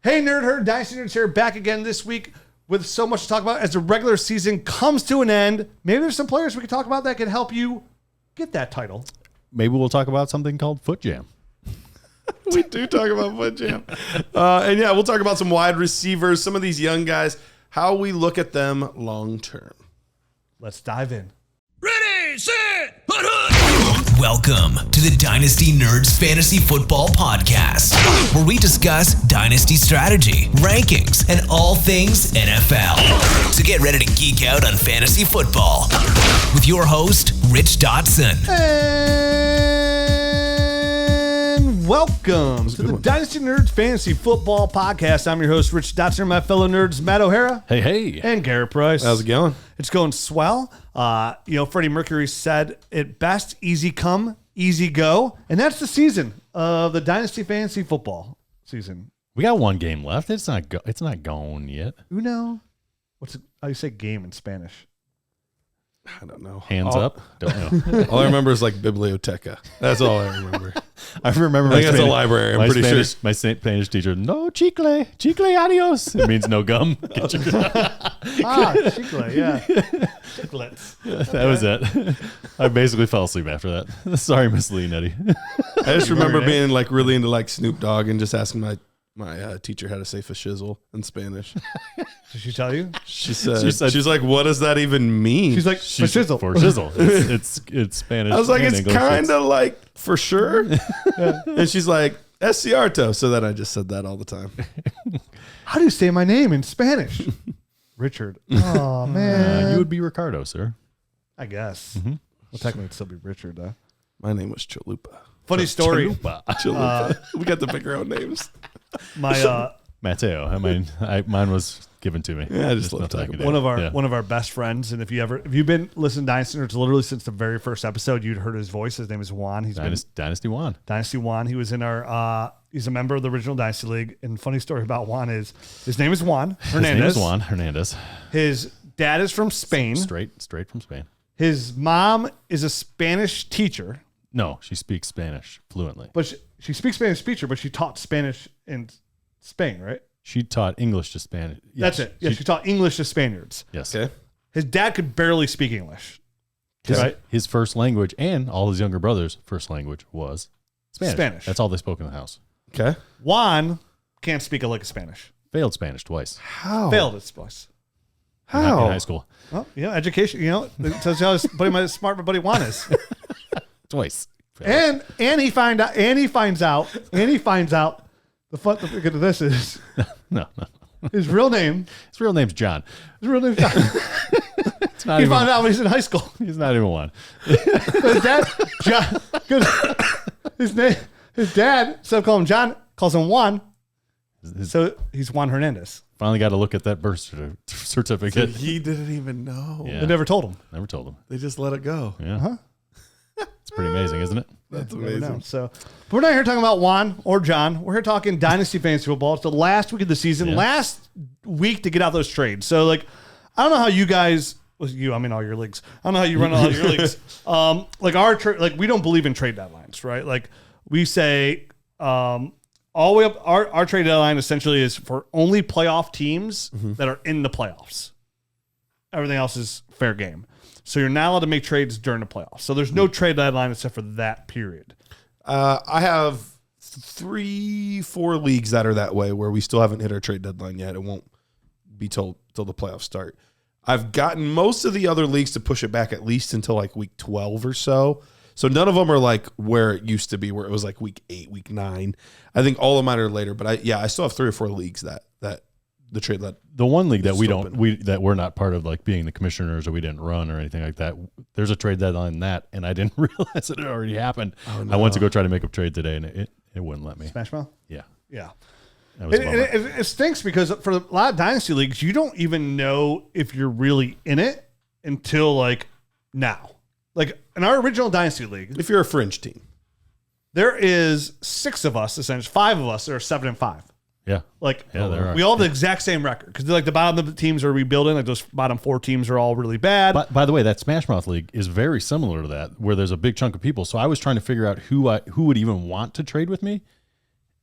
Hey, Nerd Herd, Dynasty Nerds here, back again this week with so much to talk about as the regular season comes to an end. Maybe there's some players we can talk about that can help you get that title. Maybe we'll talk about something called Foot Jam. We do talk about Foot Jam. And yeah, we'll talk about some wide receivers, some of these young guys, how we look at them long term. Let's dive in. Ready, set, hut, hut. Welcome to the Dynasty Nerds Fantasy Football Podcast, where we discuss Dynasty strategy, rankings, and all things NFL. So get ready to geek out on fantasy football with your host, Rich Dotson. And welcome to the Dynasty Nerds Fantasy Football Podcast. I'm your host, Rich Dotson, my fellow nerds, Matt O'Hara. Hey. And Garrett Price. How's it going? It's going swell. Freddie Mercury said it best, easy come, easy go. And that's the season of the Dynasty Fantasy Football season. We got one game left. It's not gone yet. Uno. How do you say game in Spanish? I don't know. Hands up. Don't know. All I remember is like biblioteca. That's all I remember. I remember I think that's a library. I'm pretty sure. My Spanish teacher, no chicle adios. It means no gum. Get your Chicle, yeah. Chiclets. That was it. I basically fell asleep after that. Sorry, Miss Leonetti. I just remember being like really into like Snoop Dogg and just asking my teacher how to say fashizzle in Spanish. Did she tell you? She said, she's like, what does that even mean? She's like, for shizzle. For shizzle. It's Spanish. I was like, and it's English. kind of like for sure. And she's like, es cierto. So then I just said that all the time. How do you say my name in Spanish? Richard. Oh, man. You would be Ricardo, sir. I guess. Mm-hmm. Well, technically, it'd still be Richard, though. My name was Chalupa. Funny story. Chalupa. We got to pick our own names. My Mateo. I mean, mine was given to me. Yeah, I just love talking about one of our best friends, and if you've been listening to Dynasty Nerds literally since the very first episode, you'd heard his voice. His name is Juan. He's Dynasty Juan. Dynasty Juan. He was in our. He's a member of the original Dynasty League. And funny story about Juan is his name is Juan Hernandez. His name is Juan Hernandez. His dad is from Spain. Straight from Spain. His mom is a Spanish teacher. No, she speaks Spanish fluently. But she speaks Spanish teacher, but she taught Spanish in Spain, right? She taught English to Spanish. That's Yes, it. Yeah, she taught English to Spaniards. Yes. Okay. His dad could barely speak English. His first language and all his younger brothers' first language was Spanish. That's all they spoke in the house. Okay. Juan can't speak a lick of Spanish. Failed Spanish twice. How? Failed it twice. In How? high school. Well, education, it tells you how smart my buddy Juan is. Twice. And he finds out the fun thing of this is No. his real name. His real name's John. His real name's John. It's not He even, found out when he's in high school. He's not even one. His dad, John, his dad, instead of calling him John, calls him Juan. So he's Juan Hernandez. Finally got to look at that birth certificate. He didn't even know. Yeah. They never told him. Never told him. They just let it go. Yeah. Uh-huh. It's pretty amazing, isn't it? That's You never know. amazing. So, but we're not here talking about Juan or John. We're here talking Dynasty Fantasy Football. It's the last week of the season, last week to get out those trades. So, I don't know how you guys, all your leagues. I don't know how you run all your leagues. We don't believe in trade deadlines, right? We say, all the way up, our trade deadline essentially is for only playoff teams that are in the playoffs. Everything else is fair game. So you're not allowed to make trades during the playoffs. So there's no trade deadline except for that period. I have 3-4 leagues that are that way where we still haven't hit our trade deadline yet. It won't be till the playoffs start. I've gotten most of the other leagues to push it back at least until week 12 or so. So none of them are where it used to be, where it was week 8, week 9. I think all of mine are later, but I still have 3 or 4 leagues that the trade that the one league that we're not part of, being the commissioners, or we didn't run or anything like that. There's a trade deadline in that, and I didn't realize it had already happened. Oh, no. I went to go try to make a trade today, and it wouldn't let me. Smash Mouth? Yeah. That was it stinks because for a lot of dynasty leagues, you don't even know if you're really in it until now. In our original dynasty league, if you're a fringe team, there is 6 of us, essentially 5 of us that are 7-5. Yeah. There are. We all have the exact same record because the bottom of the teams are rebuilding. Those bottom 4 teams are all really bad. But by the way, that Smash Mouth League is very similar to that, where there's a big chunk of people. So I was trying to figure out who would even want to trade with me.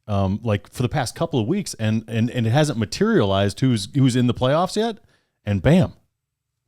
like for the past couple of weeks, and it hasn't materialized who's in the playoffs yet. And bam,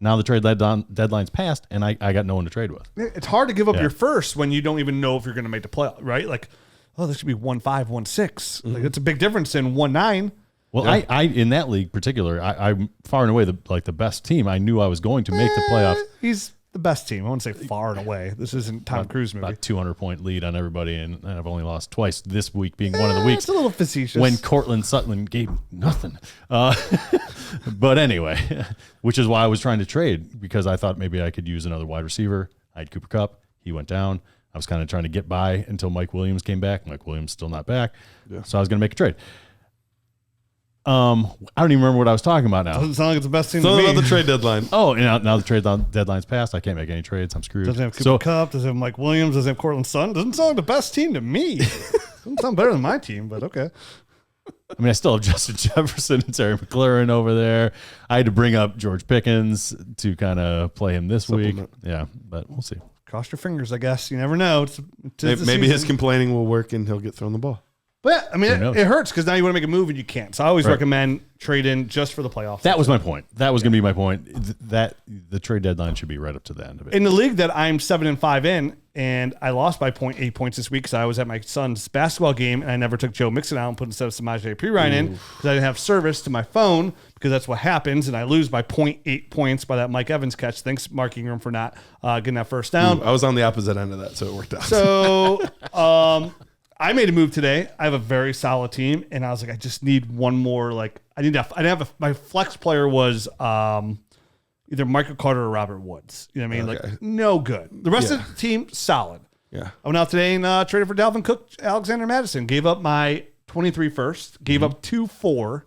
now the trade deadline's passed, and I got no one to trade with. It's hard to give up your first when you don't even know if you're going to make the playoff, right? Like, oh, this should be 1-5, 1-6. Like, it's a big difference in 1-9. Well, I in that league particular, I'm far and away the best team. I knew I was going to make the playoffs. He's the best team. I wouldn't say far and away. This isn't Tom Cruise movie. About 200-point lead on everybody, and I've only lost twice this week being one of the weeks. It's a little facetious. When Cortland Sutton gave nothing. But anyway, which is why I was trying to trade, because I thought maybe I could use another wide receiver. I had Cooper Kupp. He went down. I was kind of trying to get by until Mike Williams came back. Mike Williams still not back. Yeah. So I was going to make a trade. I don't even remember what I was talking about now. Doesn't sound like it's the best team to me. About the trade deadline. Oh, and now the trade deadline's passed. I can't make any trades. I'm screwed. Doesn't have Cooper Kupp. Doesn't have Mike Williams. Doesn't have Cortland Sutton. Doesn't sound like the best team to me. Doesn't sound better than my team, but okay. I mean, I still have Justin Jefferson and Terry McLaurin over there. I had to bring up George Pickens to kind of play him this week. Yeah, but we'll see. Cross your fingers, I guess. You never know. Maybe his complaining will work and he'll get thrown the ball. But, I mean, it hurts because now you want to make a move and you can't. So I always recommend trade in just for the playoffs. That was my point. That was going to be my point. That the trade deadline should be right up to the end of it. In the league that I'm 7-5 in, and I lost by 0.8 points this week because I was at my son's basketball game and I never took Joe Mixon out and put instead of Samaje Perine in because I didn't have service to my phone, because that's what happens, and I lose by 0.8 points by that Mike Evans catch. Thanks, Mark Ingram, for not getting that first down. I was on the opposite end of that, so it worked out. So, I made a move today. I have a very solid team, and I was like, I just need one more. Like, my flex player was either Michael Carter or Robert Woods. You know what I mean? Okay. Like, no good. The rest of the team, solid. Yeah. I went out today and traded for Dalvin Cook, Alexander Madison. Gave up my 23 first, gave up 2-4,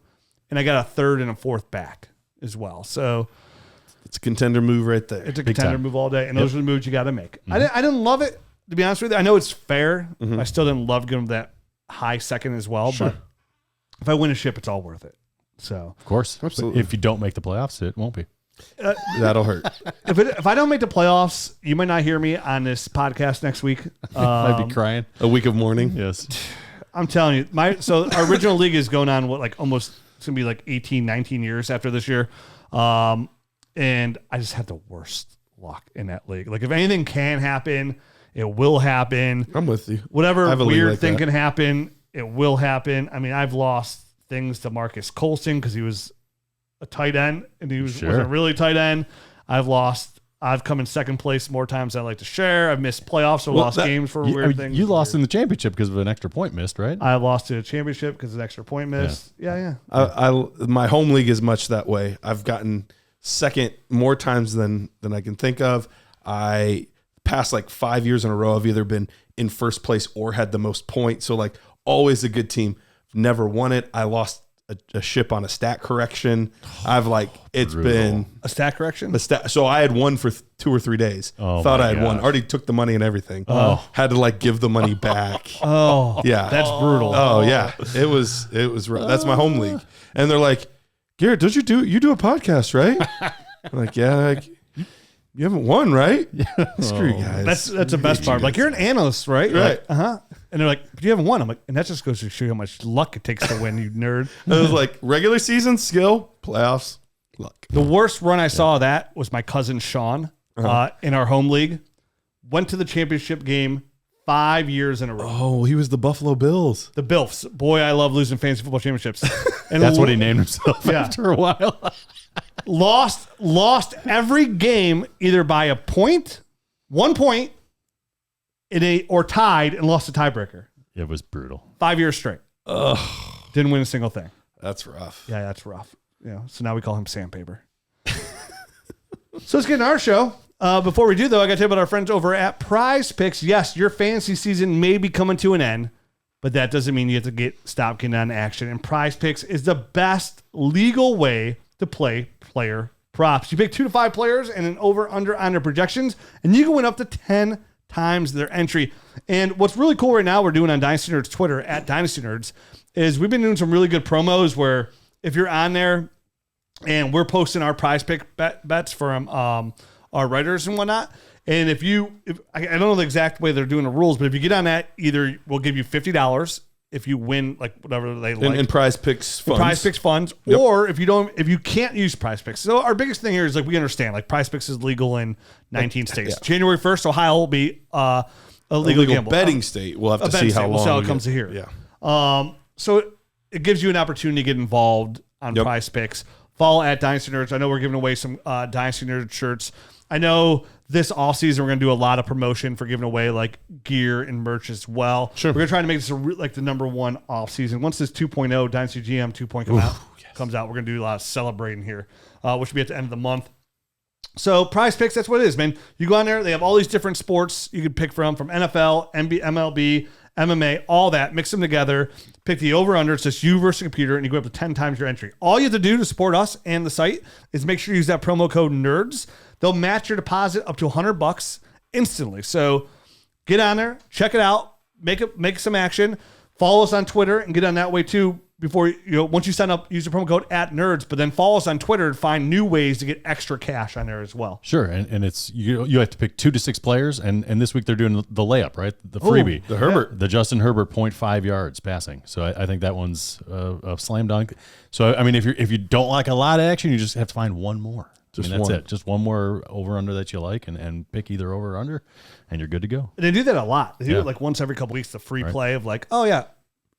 and I got a third and a fourth back as well. So it's a contender move right there. It's a contender move all day, and those are the moves you got to make. I didn't love it, to be honest with you. I know it's fair. I still didn't love giving that high second as well, but if I win a ship, it's all worth it. So, of course, absolutely. If you don't make the playoffs, it won't be. That'll hurt. If I don't make the playoffs, you might not hear me on this podcast next week. I'd be crying. A week of mourning. Yes. I'm telling you, our original league is going on almost, it's gonna be like 18, 19 years after this year. And I just had the worst luck in that league. Like, if anything can happen, it will happen. I'm with you. Whatever weird thing can happen, it will happen. I mean, I've lost things to Marcus Colston because he was a tight end and he wasn't really tight end. I've come in second place more times than I like to share. I've missed playoffs or lost games for weird things. You lost in the championship because of an extra point missed, right? I lost to a championship because of an extra point missed. Yeah. My home league is much that way. I've gotten second more times than I can think of. I past 5 years in a row, I've either been in first place or had the most points. So always a good team. Never won it. I lost a ship on a stat correction. It's been a stat correction. So I had won for 2 or 3 days. Thought I had won. Already took the money and everything. Had to give the money back. Yeah, that's brutal. Yeah, it was rough. That's my home league, and they're like, Garrett, don't you do a podcast, right? I'm like, yeah. You haven't won, right? Screw you guys. That's the best part. You're an analyst, right? Right. And they're like, but you haven't won. I'm like, and that just goes to show you how much luck it takes to win, you nerd. It was regular season, skill, playoffs, luck. The worst run I saw of that was my cousin Sean in our home league. Went to the championship game 5 years in a row. Oh, he was the Buffalo Bills. The Bills. Boy, I love losing fantasy football championships. And that's what he named himself after a while. Lost every game either by a point, 1 point, or tied and lost a tiebreaker. It was brutal. 5 years straight. Ugh. Didn't win a single thing. That's rough. Yeah, that's rough. Yeah. So now we call him Sandpaper. So let's get in our show. Before we do, though, I got to tell you about our friends over at Prize Picks. Yes, your fantasy season may be coming to an end, but that doesn't mean you have to stop getting on action. And Prize Picks is the best legal way to play player props. You pick 2 to 5 players and an over/under on their projections, and you can win up to 10 times their entry. And what's really cool right now, we're doing on Dynasty Nerds Twitter at Dynasty Nerds, is we've been doing some really good promos where if you're on there and we're posting our Prize Pick bets from our writers and whatnot. And if I don't know the exact way they're doing the rules, but if you get on that, either we'll give you $50 if you win like whatever they like. And Prize Picks funds. Prize Picks funds, Yep. or if you can't use Prize Picks. So our biggest thing here is like we understand like Prize Picks is legal in 19 states. Yeah. January 1st, Ohio will be a legal gamble. betting state. We'll have to see how long. We'll see how it comes to here. Yeah. So it gives you an opportunity to get involved on Prize Picks. Follow at Dynasty Nerds. I know we're giving away some Dynasty Nerd shirts. I know this offseason we're going to do a lot of promotion for giving away like gear and merch as well. Sure. We're going to try to make this like the number one offseason. Once this 2.0 Dynasty GM 2.0 comes out, we're going to do a lot of celebrating here, which will be at the end of the month. So Prize Picks, that's what it is, man. You go on there, they have all these different sports you can pick from NFL, MLB, MMA, all that, mix them together, pick the over-under. It's just you versus the computer, and you go up to 10 times your entry. All you have to do to support us and the site is make sure you use that promo code NERDS. They'll match your deposit up to $100 instantly. So get on there, check it out, make some action. Follow us on Twitter and get on that way too. Before once you sign up, use the promo code @nerds, but then follow us on Twitter to find new ways to get extra cash on there as well. Sure, and it's you have to pick 2 to 6 players, and this week they're doing the layup, right? The freebie, the Herbert, the Justin Herbert 0.5 yards passing. So I think that one's a slam dunk. So I mean, if you don't like a lot of action, you just have to find one more. That's it. Just one more over under that you like, and pick either over or under, and you're good to go. And they do that a lot. They do it like once every couple weeks. The free play of like, oh yeah,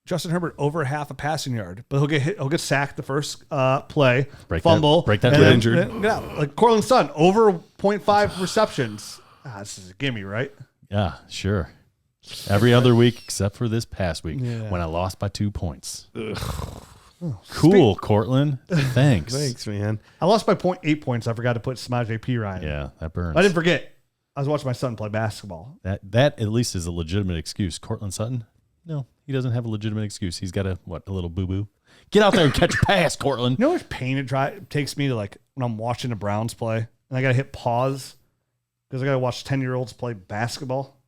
Justin Herbert over half a passing yard, but he'll get sacked the first play, fumble, break that and then, injured. Like Cortland Sutton over 0.5 receptions. This is a gimme, right? Yeah, sure. Every other week except for this past week when I lost by 2 points. Cool, Cortland. Thanks. Thanks, man. I lost by 0.8 points. I forgot to put Samaje Perine. Yeah, that burns. I didn't forget. I was watching my son play basketball. That at least is a legitimate excuse. Cortland Sutton? No, he doesn't have a legitimate excuse. He's got a little boo-boo. Get out there and catch a pass, Cortland. You know how much pain it takes me to like when I'm watching the Browns play and I got to hit pause because I got to watch 10-year-olds play basketball?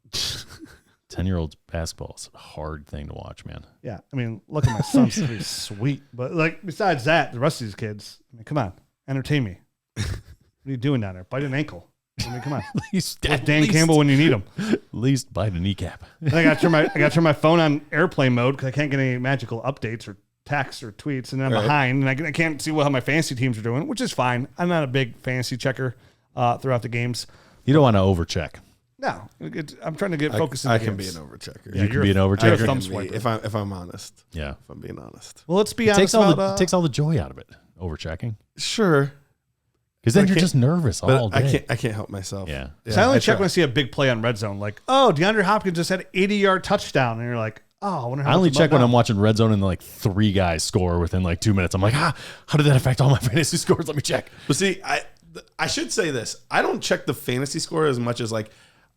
10-year-olds basketball is a hard thing to watch, man. Yeah. I mean, look at my son's pretty sweet. But like besides that, the rest of these kids, I mean, come on, entertain me. What are you doing down there? Bite an ankle. I mean, come on. Where's Dan Campbell when you need him? At least bite a kneecap. I got to turn my phone on airplane mode because I can't get any magical updates or texts or tweets, and then I'm behind, and I can't see how my fantasy teams are doing, which is fine. I'm not a big fantasy checker throughout the games. You don't want to overcheck. No, I'm trying to get focused. I can be an overchecker. You can be an overchecker. You're a thumb swiper. If I'm honest. Yeah. If I'm being honest. Well, let's be It honest. it takes all the joy out of it. Overchecking. Sure. Because then you're just nervous all day. I can't help myself. Yeah. So I only check when I see a big play on red zone, like, oh, DeAndre Hopkins just had an 80-yard touchdown, and you're like, oh, I wonder how. I only check when I'm watching red zone and like 3 guys score within like 2 minutes. I'm like, how did that affect all my fantasy scores? Let me check. But see, I should say this. I don't check the fantasy score as much as like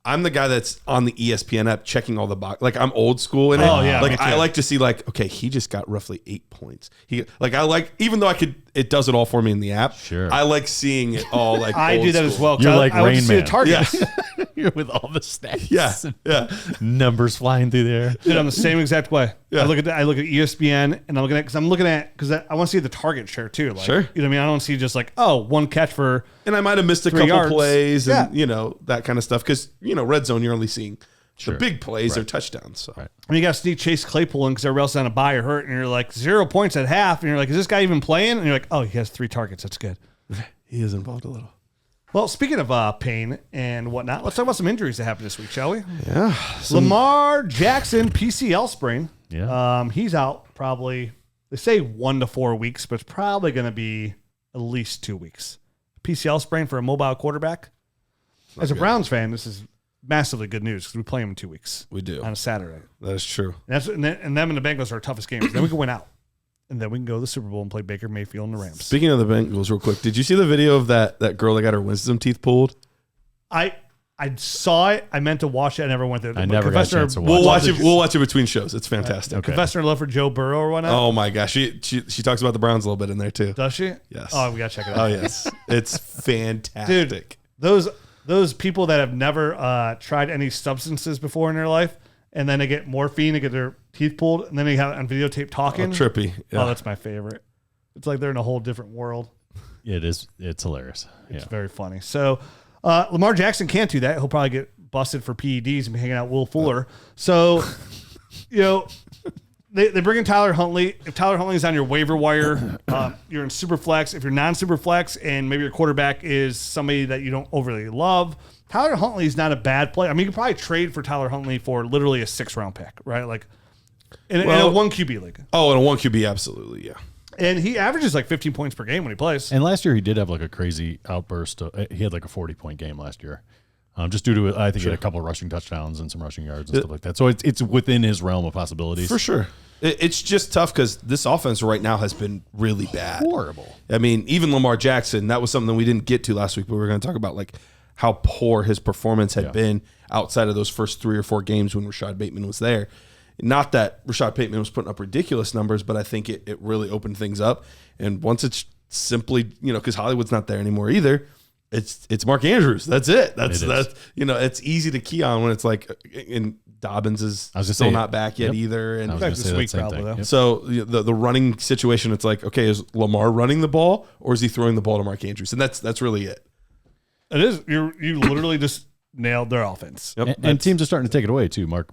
I'm the guy that's on the ESPN app checking all the box. Like I'm old school in it. Oh yeah, like I like to see like, okay, he just got roughly 8 points. Even though it does it all for me in the app. Sure. I like seeing it all like. I do that as well. You're like I Rain see Man. the targets. Yeah. You're with all the stats. Yeah. Numbers flying through there. Dude, I'm the same exact way. Yeah. I look at ESPN and I'm looking at because I want to see the target share too. Like, Sure. You know what I mean? I don't see just like, oh, one catch for. And I might have missed a 3 couple yards. plays and Yeah. that kind of stuff because red zone you're only seeing Sure. the big plays or touchdowns. So Right. I mean, you got to sneak Chase Claypool in because everybody else is on a bye or hurt, and you're like 0 points at half, and you're like, is this guy even playing? And you're like, oh, he has 3 targets. That's good. he is involved a little. Well, speaking of pain and whatnot, let's talk about some injuries that happened this week, shall we? Yeah. Lamar Jackson, PCL sprain. Yeah. He's out probably, they say 1 to 4 weeks, but it's probably going to be at least 2 weeks. PCL sprain for a mobile quarterback. As a Browns fan, this is massively good news because we play him in 2 weeks. We do. On a Saturday. That is true. And them and the Bengals are our toughest games. Then we can win out. And then we can go to the Super Bowl and play Baker Mayfield and the Rams. Speaking of the Bengals, real quick, did you see the video of that girl that got her wisdom teeth pulled? I saw it. I meant to watch it. I never went there. I never got a chance to watch We'll it. watch it. We'll watch it between shows. It's fantastic. Okay. Confessing her love for Joe Burrow or whatnot. Oh my gosh, she talks about the Browns a little bit in there too. Does she? Yes. Oh, we gotta check it out. Oh yes, it's fantastic. Dude, those people that have never tried any substances before in their life, and then they get morphine to get their teeth pulled, and then they have it on videotape talking. Trippy. Yeah. Oh, that's my favorite. It's like they're in a whole different world. It is. It's hilarious. It's very funny. So Lamar Jackson can't do that. He'll probably get busted for PEDs and be hanging out with Will Fuller. So, now they bring in Tyler Huntley. If Tyler Huntley is on your waiver wire, you're in super flex. If you're non-super flex and maybe your quarterback is somebody that you don't overly love, Tyler Huntley is not a bad play. I mean, you could probably trade for Tyler Huntley for literally a 6th-round pick, right? Like in a 1 QB league. Oh, in a 1 QB, absolutely, yeah. And he averages like 15 points per game when he plays. And last year he did have like a crazy outburst. He had like a 40-point game last year. Just due to, I think he had a couple of rushing touchdowns and some rushing yards and stuff like that. So it's within his realm of possibilities. For sure. It's just tough because this offense right now has been really bad. Horrible. I mean, even Lamar Jackson, that was something we didn't get to last week, but we were going to talk about like how poor his performance had been outside of those first 3 or 4 games when Rashad Bateman was there. Not that Rashad Bateman was putting up ridiculous numbers, but I think it really opened things up. And once it's simply, because Hollywood's not there anymore either, it's Mark Andrews. That's it. That's it's easy to key on when it's like, and Dobbins is still not back yet either. And this week probably though. So the running situation, it's like, okay, is Lamar running the ball or is he throwing the ball to Mark Andrews? And that's really it. It is. You literally just nailed their offense. Yep. And teams are starting to take it away too. Mark,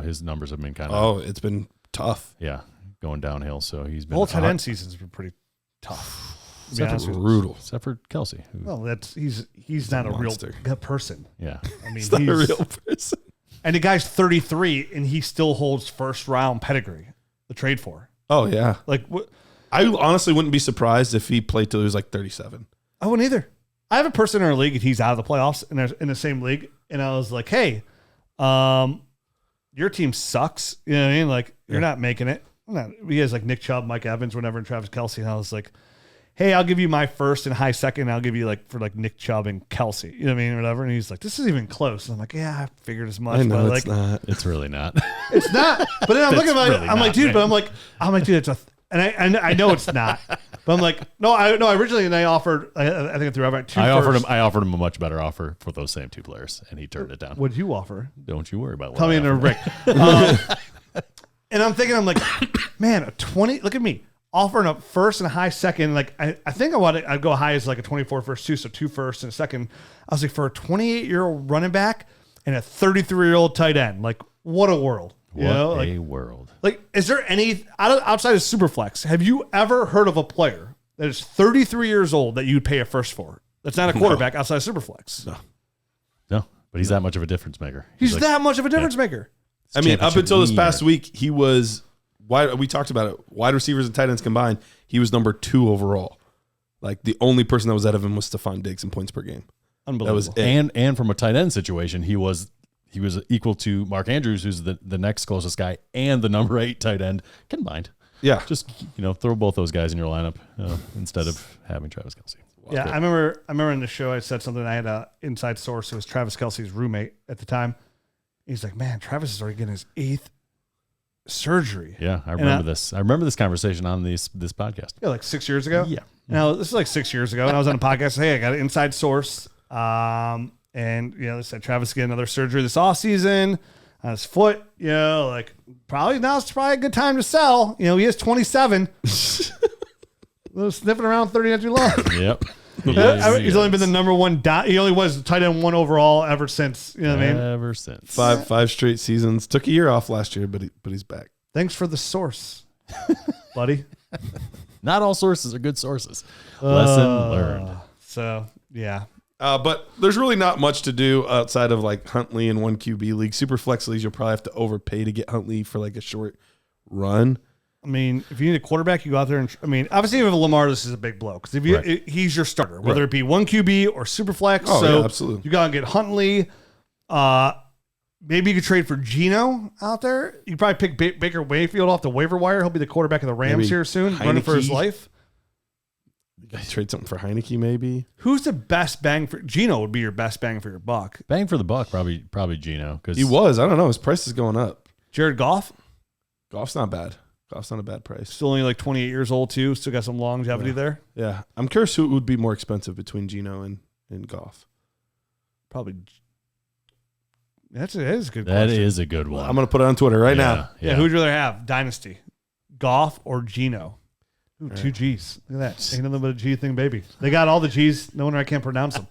his numbers have been kind of. Oh, it's been tough. Yeah, going downhill. So he's been. The whole tight end season's been pretty tough. Except for brutal. Except for Kelsey. Well, he's not a real person. Yeah, I mean, he's not a real person. And the guy's 33, and he still holds 1st-round pedigree to trade for. Oh yeah, like what? I honestly wouldn't be surprised if he played till he was like 37. I wouldn't either. I have a person in our league, and he's out of the playoffs, and they're in the same league. And I was like, hey, your team sucks. You know what I mean? Like, you're not making it. He has like Nick Chubb, Mike Evans, whatever, and Travis Kelsey. And I was like, hey, I'll give you my 1st and high 2nd. And I'll give you for Nick Chubb and Kelsey. You know what I mean? Whatever. And he's like, this isn't even close. And I'm like, yeah, I figured as much. I know but it's not. It's really not. It's not. But then I'm looking at really I'm like, not, dude, man. but I'm like, dude, it's a. And I know it's not, but I'm like, no, originally, and I offered, I think I threw out 2 I firsts. offered him a much better offer for those same 2 players, and he turned it down. What'd you offer? Don't you worry about what Tell me I in a offered. Rick. And I'm thinking, I'm like, man, a 20, look at me, offering a 1st and a high 2nd. Like, I think I'd go high as like a 24 first too, so 2 firsts and a 2nd. I was like, for a 28-year-old running back and a 33-year-old tight end, like, what a world. What a world. Like, is there any, outside of Superflex, have you ever heard of a player that is 33 years old that you'd pay a 1st for? That's not a quarterback outside of Superflex. No, but he's that much of a difference maker. He's that much of a difference maker. I mean, up until this past week, he was, we talked about it, wide receivers and tight ends combined, he was number 2 overall. Like, the only person that was ahead of him was Stephon Diggs in points per game. Unbelievable. That was it. And from a tight end situation, he was equal to Mark Andrews, who's the next closest guy, and the number 8 tight end combined. Yeah. Just, throw both those guys in your lineup instead of having Travis Kelsey. Yeah, I remember in the show I said something. I had an inside source who was Travis Kelsey's roommate at the time. He's like, man, Travis is already getting his 8th surgery. Yeah, I remember this. I remember this conversation on this podcast. Yeah, like 6 years ago. Yeah. Now, this is like 6 years ago, and I was on a podcast. Hey, I got an inside source. And, they said Travis get another surgery this offseason on his foot. Like, it's probably a good time to sell. He is 27. Sniffing around 30 not too long. Yep. He's only been the number 1. He only was tight end 1 overall ever since. You know what I mean? Ever since. Five straight seasons. Took a year off last year, but he's back. Thanks for the source, buddy. Not all sources are good sources. Lesson learned. So, yeah. But there's really not much to do outside of like Huntley in 1 QB league. Super flex leagues, you'll probably have to overpay to get Huntley for like a short run. I mean, if you need a quarterback, you go out there and, obviously if Lamar, this is a big blow because he's your starter, whether it be 1 QB or super flex. Oh, so yeah, absolutely. You got to get Huntley. Maybe you could trade for Geno out there. You could probably pick Baker Mayfield off the waiver wire. He'll be the quarterback of the Rams here soon, running for his life. Trade something for Heineke, maybe. Who's the best bang for Geno? Would be your best bang for your buck. Bang for the buck, probably Geno, because he was. I don't know. His price is going up. Jared Goff. Goff's not bad. Goff's not a bad price. Still only like 28 years old too. Still got some longevity there. Yeah, I'm curious who would be more expensive between Geno and Goff. Probably. That is a good. That question. is a good one. I'm gonna put it on Twitter right now. Yeah. Who'd you rather have? Dynasty, Goff or Geno? Ooh, 2 G's. Look at that. Ain't nothing but a G thing, baby. They got all the G's. No wonder I can't pronounce them.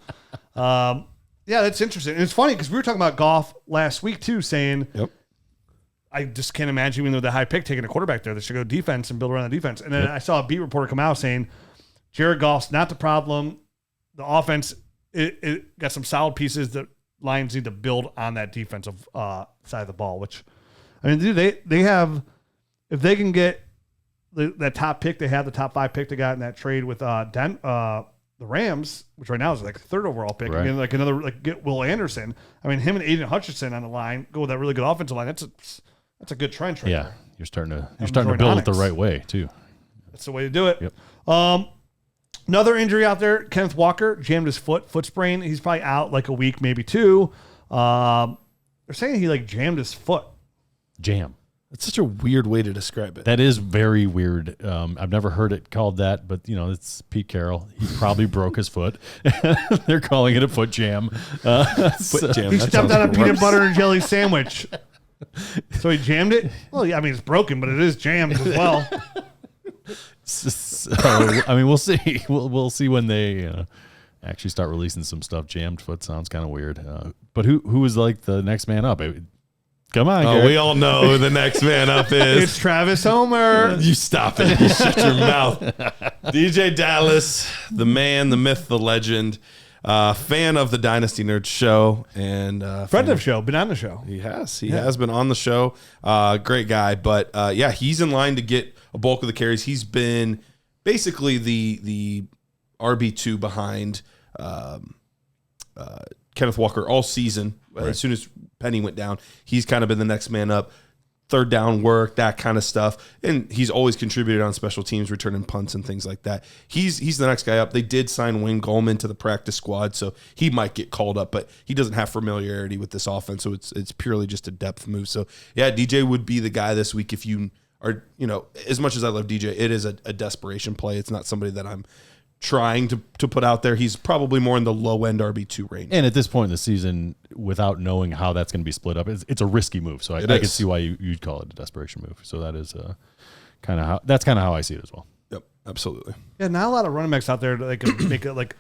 Yeah, that's interesting. And it's funny because we were talking about Goff last week too, saying I just can't imagine, even though the high pick, taking a quarterback there. They should go defense and build around the defense. And then I saw a beat reporter come out saying Jared Goff's not the problem. The offense, it got some solid pieces that Lions need to build on that defensive side of the ball, which, I mean, dude, they have, if they can get that top pick, they have the top 5 pick they got in that trade with the Rams, which right now is like the 3rd overall pick. Right. I mean, like get Will Anderson. I mean, him and Aiden Hutchinson on the line go with that really good offensive line. That's a good trend right there. You're starting to build it the right way too. That's the way to do it. Yep. Another injury out there, Kenneth Walker jammed his foot sprain. He's probably out like a week, maybe 2. They're saying he like jammed his foot. Jam. It's such a weird way to describe it. That is very weird. I've never heard it called that, but it's Pete Carroll. He probably broke his foot. They're calling it a foot jam. Foot jam. He That stepped sounds on a gross. peanut butter and jelly sandwich. So he jammed it? Well, yeah, I mean, it's broken, but it is jammed as well. So, I mean, we'll see. We'll see when they actually start releasing some stuff. Jammed foot sounds kind of weird. But who is like the next man up? Come on, Oh, Garrett. we all know who the next man up is. It's Travis Homer. You stop it. You shut your mouth. DJ Dallas, the man, the myth, the legend, fan of the Dynasty Nerds show. And Friend of the show, been on the show. He has been on the show. Great guy. But yeah, he's in line to get a bulk of the carries. He's been basically the RB2 behind Kenneth Walker all season. Right. As soon as Penny went down, he's kind of been the next man up. 3rd down work, that kind of stuff. And he's always contributed on special teams, returning punts and things like that. He's the next guy up. They did sign Wayne Gallman to the practice squad, so he might get called up, but he doesn't have familiarity with this offense, so it's purely just a depth move. So, yeah, DJ would be the guy this week if you are, as much as I love DJ, it is a desperation play. It's not somebody that I'm trying to put out there. He's probably more in the low end RB2 range. And at this point in the season, without knowing how that's going to be split up, it's a risky move. So I can see why you'd call it a desperation move. So that is kind of how I see it as well. Yep, absolutely. Yeah, not a lot of running backs out there that they could make it like.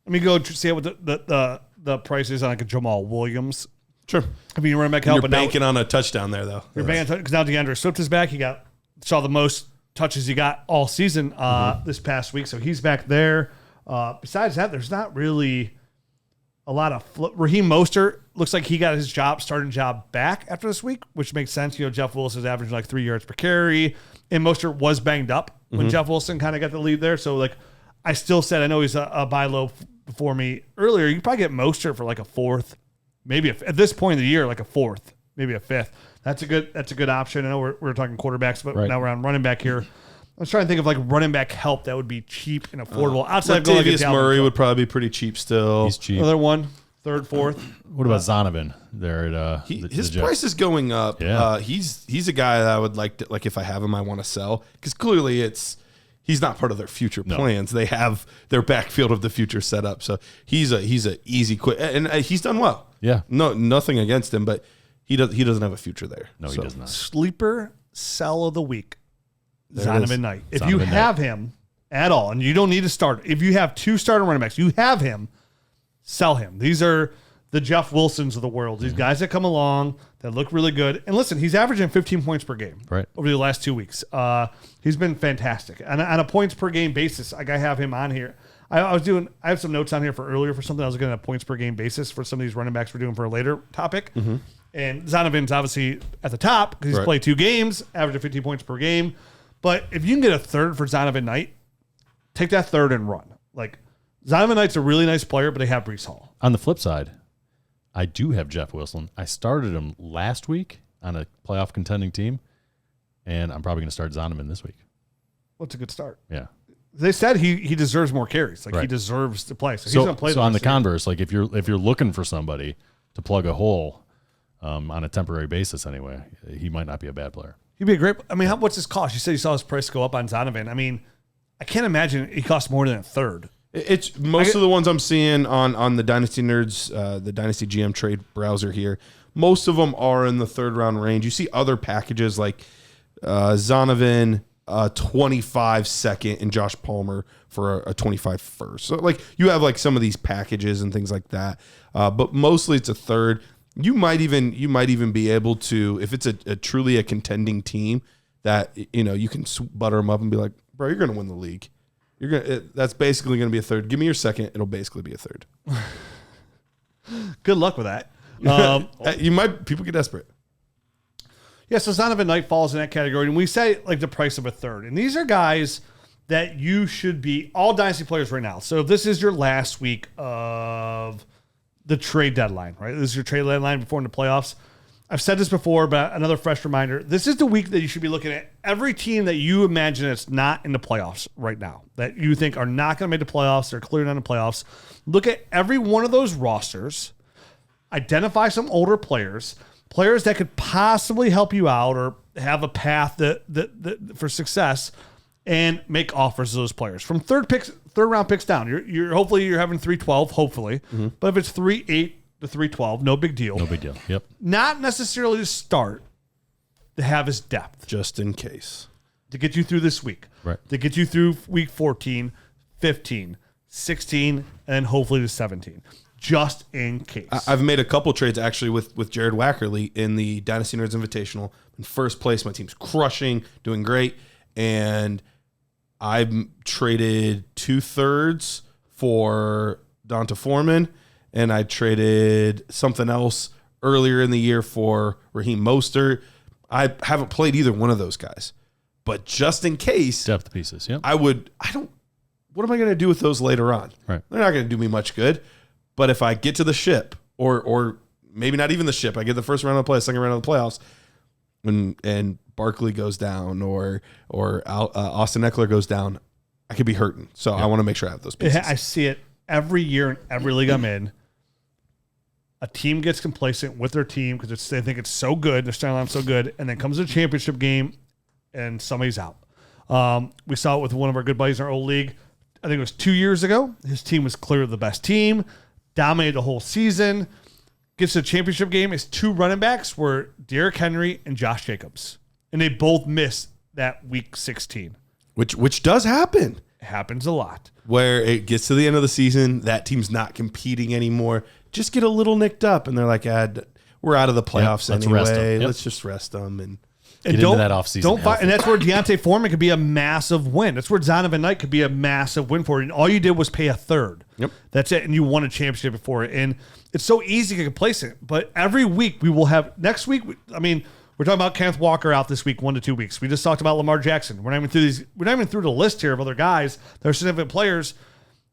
Let me go see what the price is on like a Jamal Williams. Sure. I mean, running back help, You're banking on a touchdown there, though. You're banking because now DeAndre Swift is back. He saw the most touches he got all season this past week, so he's back there. Besides that, there's not really a lot of Raheem Mostert looks like he got his starting job back after this week, which makes sense. Jeff Wilson's averaging like 3 yards per carry, and Mostert was banged up when Jeff Wilson kind of got the lead there. So like I still said, I know he's a buy low before me earlier. You could probably get Mostert for like a 4th, maybe at this point of the year, like a 4th, maybe a 5th. That's a good option. I know we're talking quarterbacks, but now we're on running back here. I was trying to think of like running back help that would be cheap and affordable. Outside of going like Latavius Murray would probably be pretty cheap still. He's cheap. Another one, 3rd, 4th. What about Zonovan there at his price is going up. Yeah. He's a guy that I would like to, like if I have him, I want to sell because clearly he's not part of their future plans. They have their backfield of the future set up. So he's a easy quick, and he's done well. Yeah. No, nothing against him, but he doesn't have a future there. No, he does not. Sleeper sell of the week, There it Zonovan is. Knight. If Zonovan you Knight. have him at all, and you don't need to start, if you have 2 starting running backs, you have him, sell him. These are the Jeff Wilsons of the world. These guys that come along that look really good. And listen, he's averaging 15 points per game over the last 2 weeks. He's been fantastic. And on a points per game basis, like I have him on here. I have some notes on here for earlier for something I was looking at a points per game basis for some of these running backs we're doing for a later topic. And Zonovan's obviously at the top because he's played 2 games, averaging 15 points per game. But if you can get a 3rd for Zonovan Knight, take that 3rd and run. Like Zonovan Knight's a really nice player, but they have Breece Hall. On the flip side, I do have Jeff Wilson. I started him last week on a playoff contending team, and I'm probably going to start Zonovan this week. What's a good start? Yeah. They said he deserves more carries. Like he deserves to play. So he's going to play. So on the converse, like if you're looking for somebody to plug a hole on a temporary basis anyway, he might not be a bad player. He'd be a great. I mean, what's his cost? You said you saw his price go up on Zonovan. I mean, I can't imagine he costs more than a 3rd. It's most of the ones I'm seeing on the Dynasty Nerds, the Dynasty GM trade browser here. Most of them are in the 3rd round range. You see other packages like Zonovan, 25 second, and Josh Palmer for a 25 first. So like you have like some of these packages and things like that. But mostly it's a 3rd. You might even be able to, if it's a truly a contending team, that you can butter them up and be like, bro, you're going to win the league. That's basically going to be a third. Give me your second. It'll basically be a third. Good luck with that. People get desperate. Yeah, so Zonovan Knight falls in that category, and we say like the price of a third. And these are guys that you should be all Dynasty players right now. So if this is your last week of the trade deadline, right? This is your trade deadline before in the playoffs. I've said this before, but another fresh reminder. This is the week that you should be looking at every team that you imagine that's not in the playoffs right now, that you think are not going to make the playoffs, they're clearly not in the playoffs. Look at every one of those rosters, identify some older players that could possibly help you out or have a path that for success, and make offers to those players from third round picks down. You're hopefully you're having 312, hopefully. Mm-hmm. But if it's 3-8 to 312, no big deal. No big deal. Yep. Not necessarily to start, to have his depth. Just in case. To get you through this week. Right. To get you through week 14, 15, 16, and hopefully to 17. Just in case. I've made a couple trades actually with Jared Wackerly in the Dynasty Nerds Invitational. In first place, my team's crushing, doing great. And I've traded 2/3 for Donta Foreman, and I traded something else earlier in the year for Raheem Mostert. I haven't played either one of those guys, but just in case, depth pieces. Yeah, what am I going to do with those later on? Right. They're not going to do me much good. But if I get to the ship, or maybe not even the ship, I get the first round of the playoffs, second round of the playoffs, and Barkley goes down, or Austin Eckler goes down, I could be hurting. So I want to make sure I have those pieces. I see it every year in every league I'm in. A team gets complacent with their team because they think it's so good, their storyline's so good, and then comes a championship game and somebody's out. We saw it with one of our good buddies in our old league. I think it was 2 years ago. His team was clearly the best team, dominated the whole season. Gets to the championship game. His two running backs were Derrick Henry and Josh Jacobs. And they both missed that week 16. Which does happen. It happens a lot. Where it gets to the end of the season, that team's not competing anymore. Just get a little nicked up, and they're like, we're out of the playoffs anyway. Let's just rest them and get into that offseason. Don't fight, and that's where Deontay Foreman could be a massive win. That's where Zonovan Knight could be a massive win for you. And all you did was pay a third. Yep. That's it, and you won a championship before it. And it's so easy to get complacent. But every week we will have next week. I mean, we're talking about Kenneth Walker out this week, 1 to 2 weeks. We just talked about Lamar Jackson. We're not even through the list here of other guys that are significant players.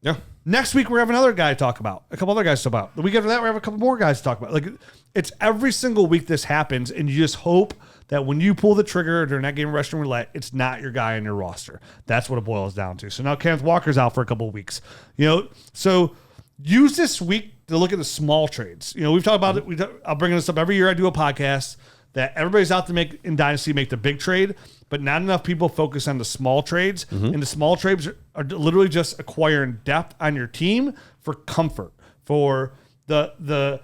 Yeah. Next week we have another guy to talk about. A couple other guys to talk about. The week after that we have a couple more guys to talk about. Like, it's every single week this happens, and you just hope that when you pull the trigger during that game of Russian roulette, it's not your guy on your roster. That's what it boils down to. So now Kenneth Walker's out for a couple of weeks. So use this week to look at the small trades. We've talked about it. I'll bring this up every year I do a podcast that everybody's out to make in Dynasty, make the big trade, but not enough people focus on the small trades. Mm-hmm. And the small trades are literally just acquiring depth on your team for comfort, for the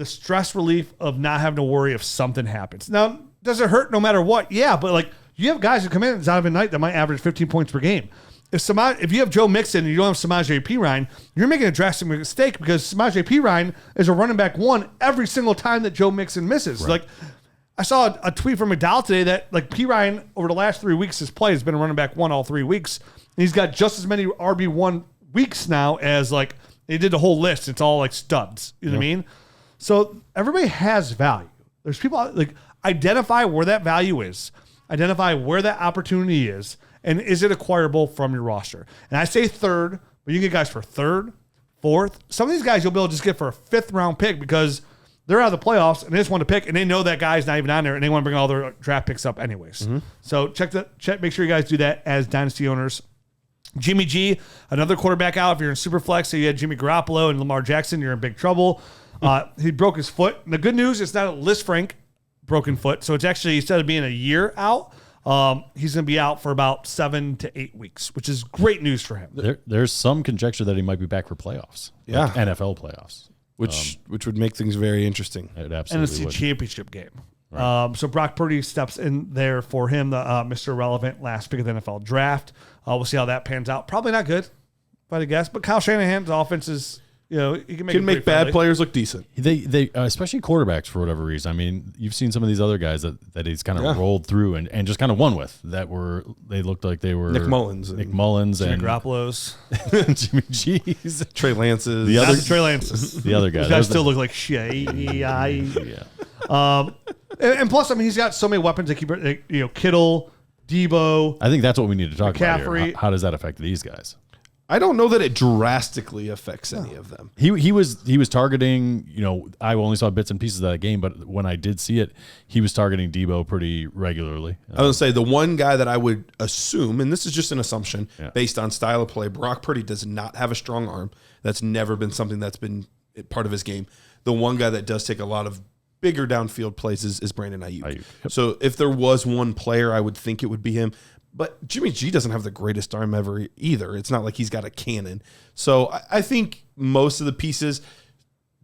stress relief of not having to worry if something happens. Now, does it hurt no matter what? Yeah, but like you have guys who come in at Zonovan Knight that might average 15 points per game. If you have Joe Mixon and you don't have Samaje Perine, you're making a drastic mistake because Samaje Perine is a running back one every single time that Joe Mixon misses. Right. Like, I saw a tweet from McDowell today that like Perine over the last 3 weeks his play has been a running back one all 3 weeks. And he's got just as many RB1 weeks now as like they did the whole list. It's all like studs. You know what I mean? So everybody has value. There's people like identify where that value is, identify where that opportunity is, and is it acquirable from your roster? And I say third, but you can get guys for third, fourth. Some of these guys you'll be able to just get for a 5th round pick because they're out of the playoffs and they just want to pick and they know that guy's not even on there and they want to bring all their draft picks up anyways. Mm-hmm. So make sure you guys do that as Dynasty owners. Jimmy G, another quarterback out. If you're in Superflex, so you had Jimmy Garoppolo and Lamar Jackson, you're in big trouble. He broke his foot. And the good news, it's not a Lisfranc broken foot. So it's actually, instead of being a year out, he's going to be out for about 7 to 8 weeks, which is great news for him. There's some conjecture that he might be back for playoffs. Yeah. Like NFL playoffs. Which would make things very interesting. It absolutely and it's a championship game. Right. So Brock Purdy steps in there for him, the Mr. Irrelevant last pick of the NFL draft. We'll see how that pans out. Probably not good, if I had to guess. But Kyle Shanahan's offense is, he can make bad friendly. players look decent. They especially quarterbacks for whatever reason. I mean, you've seen some of these other guys that he's kind of rolled through and just kind of won with they looked like they were Nick Mullins and Jimmy Garoppolo's, Jimmy G's, Trey Lance's. The other Trey Lance's. the other guy. Those guys still look like shit. And plus, I mean, he's got so many weapons that keep Kittle, Debo. I think that's what we need to talk about McCaffrey. here. How does that affect these guys? I don't know that it drastically affects any of them. He was targeting, I only saw bits and pieces of that game, but when I did see it, he was targeting Debo pretty regularly. I would say the one guy that I would assume, and this is just an assumption based on style of play, Brock Purdy does not have a strong arm. That's never been something that's been part of his game. The one guy that does take a lot of bigger downfield plays is Brandon Ayuk. Yep. So if there was one player, I would think it would be him. But Jimmy G doesn't have the greatest arm ever either. It's not like he's got a cannon. So I think most of the pieces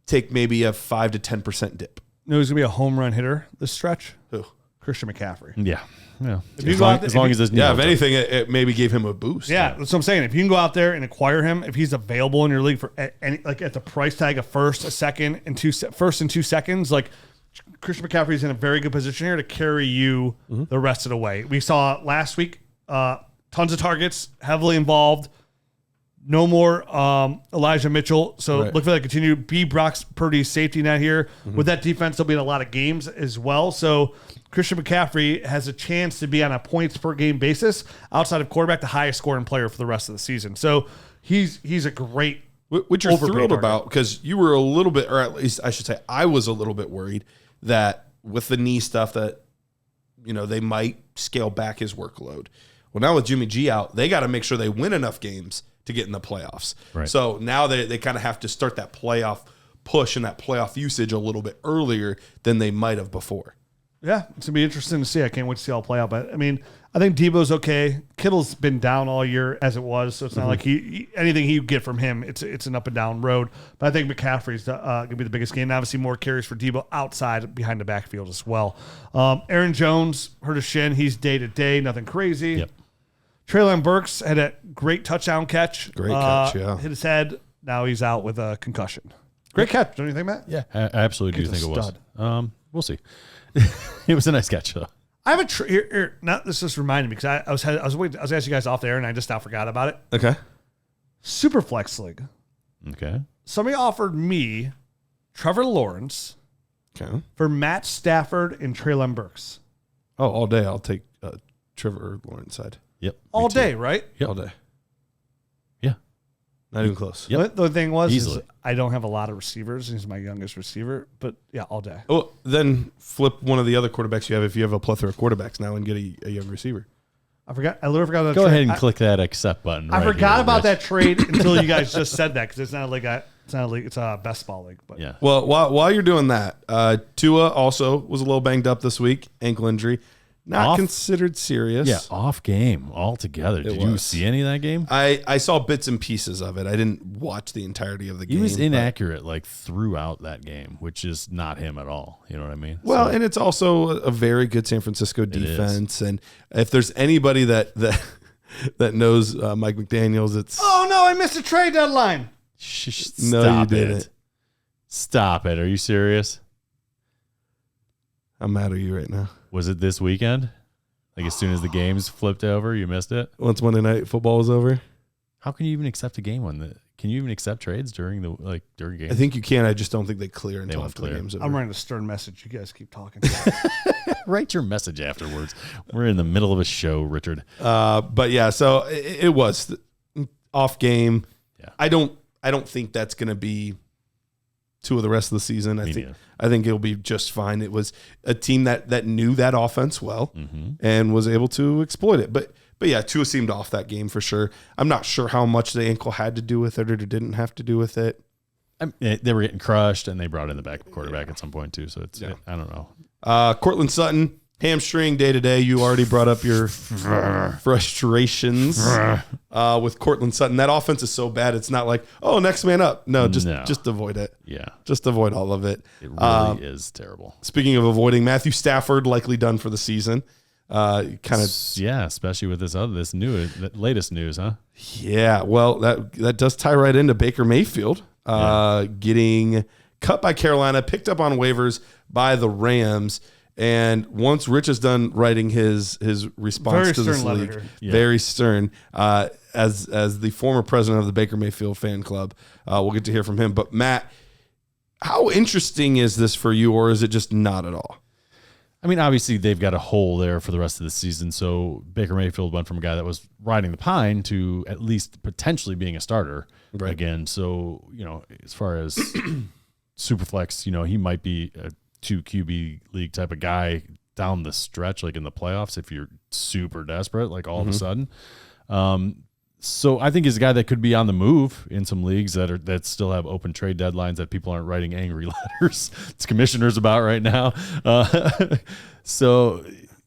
take maybe a 5 to 10% dip. He's going to be a home run hitter this stretch. Who? Christian McCaffrey. Yeah. If anything, it maybe gave him a boost. Yeah, that's what I'm saying. If you can go out there and acquire him, if he's available in your league for any, like at the price tag of first, a second, and first and 2 seconds, like Christian McCaffrey is in a very good position here to carry you the rest of the way. We saw last week tons of targets, heavily involved. No more Elijah Mitchell. So look for that to continue. Be Brock Purdy's safety net here. With that defense, they'll be in a lot of games as well. So Christian McCaffrey has a chance to be on a points per game basis outside of quarterback, the highest scoring player for the rest of the season. So he's a great, which you're thrilled about, because you were a little bit, or at least I should say I was a little bit worried that with the knee stuff that, they might scale back his workload. Well, now with Jimmy G out, they got to make sure they win enough games to get in the playoffs. Right. So now they kind of have to start that playoff push and that playoff usage a little bit earlier than they might have before. Yeah, it's going to be interesting to see. I can't wait to see how it play out. But, I mean, I think Debo's okay. Kittle's been down all year as it was, so it's not like anything you get from him, it's an up and down road. But I think McCaffrey's going to be the biggest game. And obviously, more carries for Debo outside behind the backfield as well. Aaron Jones hurt a shin. He's day-to-day, nothing crazy. Yep. Treylon Burks had a great touchdown catch. Great catch, yeah. Hit his head. Now he's out with a concussion. Great catch, don't you think, Matt? Yeah, I absolutely do think it was. We'll see. It was a nice catch, though. I have a here. Now this just reminded me because I was asking you guys off there and I just now forgot about it. Okay. Superflex League. Okay. Somebody offered me Trevor Lawrence for Matt Stafford and Treylon Burks. Oh, all day I'll take Trevor Lawrence side. Yep. All day, right? Yep. All day. Yeah. Not even close. Yep. The thing was, Easily. I don't have a lot of receivers. He's my youngest receiver, but yeah, all day. Oh, then flip one of the other quarterbacks you have if you have a plethora of quarterbacks now and get a young receiver. I literally forgot that. Go ahead and click that accept button. I forgot about that trade until you guys just said that, because it's not like it's a best ball league. But yeah. Well, while you're doing that, Tua also was a little banged up this week, ankle injury. Not considered serious. Yeah, off game altogether. Did you see any of that game? I saw bits and pieces of it. I didn't watch the entirety of the game. He was inaccurate throughout that game, which is not him at all. You know what I mean? Well, and it's also a very good San Francisco defense. And if there's anybody that knows Mike McDaniels, it's... Oh, no, I missed a trade deadline. No, you didn't. Stop it. Are you serious? I'm mad at you right now. Was it this weekend? As soon as the games flipped over, you missed it? Once Monday Night Football was over? How can you even accept a game can you even accept trades during games? I think you can. I just don't think they clear until after the game's over. I'm writing a stern message. You guys keep talking. Write your message afterwards. We're in the middle of a show, Richard. But yeah, so it was off game. Yeah. I don't think that's going to be two of the rest of the season. I think it'll be just fine. It was a team that knew that offense well and was able to exploit it. But yeah, Tua seemed off that game for sure. I'm not sure how much the ankle had to do with it or didn't have to do with it. They were getting crushed, and they brought in the backup quarterback at some point too. So I don't know. Cortland Sutton, hamstring day to day. You already brought up your frustrations with Cortland Sutton. That offense is so bad. It's not like, next man up. No, just avoid it. Yeah, just avoid all of it. It really is terrible. Speaking of avoiding, Matthew Stafford likely done for the season. Especially with this latest news, huh? Yeah, well, that does tie right into Baker Mayfield getting cut by Carolina, picked up on waivers by the Rams. And once Rich is done writing his response Very to this stern league, letter. very stern, as the former president of the Baker Mayfield fan club, we'll get to hear from him. But Matt, how interesting is this for you, or is it just not at all? I mean, obviously they've got a hole there for the rest of the season. So Baker Mayfield went from a guy that was riding the pine to at least potentially being a starter again. So, as far as Superflex, he might be a 2 QB league type of guy down the stretch, like in the playoffs, if you're super desperate, like all of a sudden. So I think he's a guy that could be on the move in some leagues that still have open trade deadlines that people aren't writing angry letters to commissioners about right now. So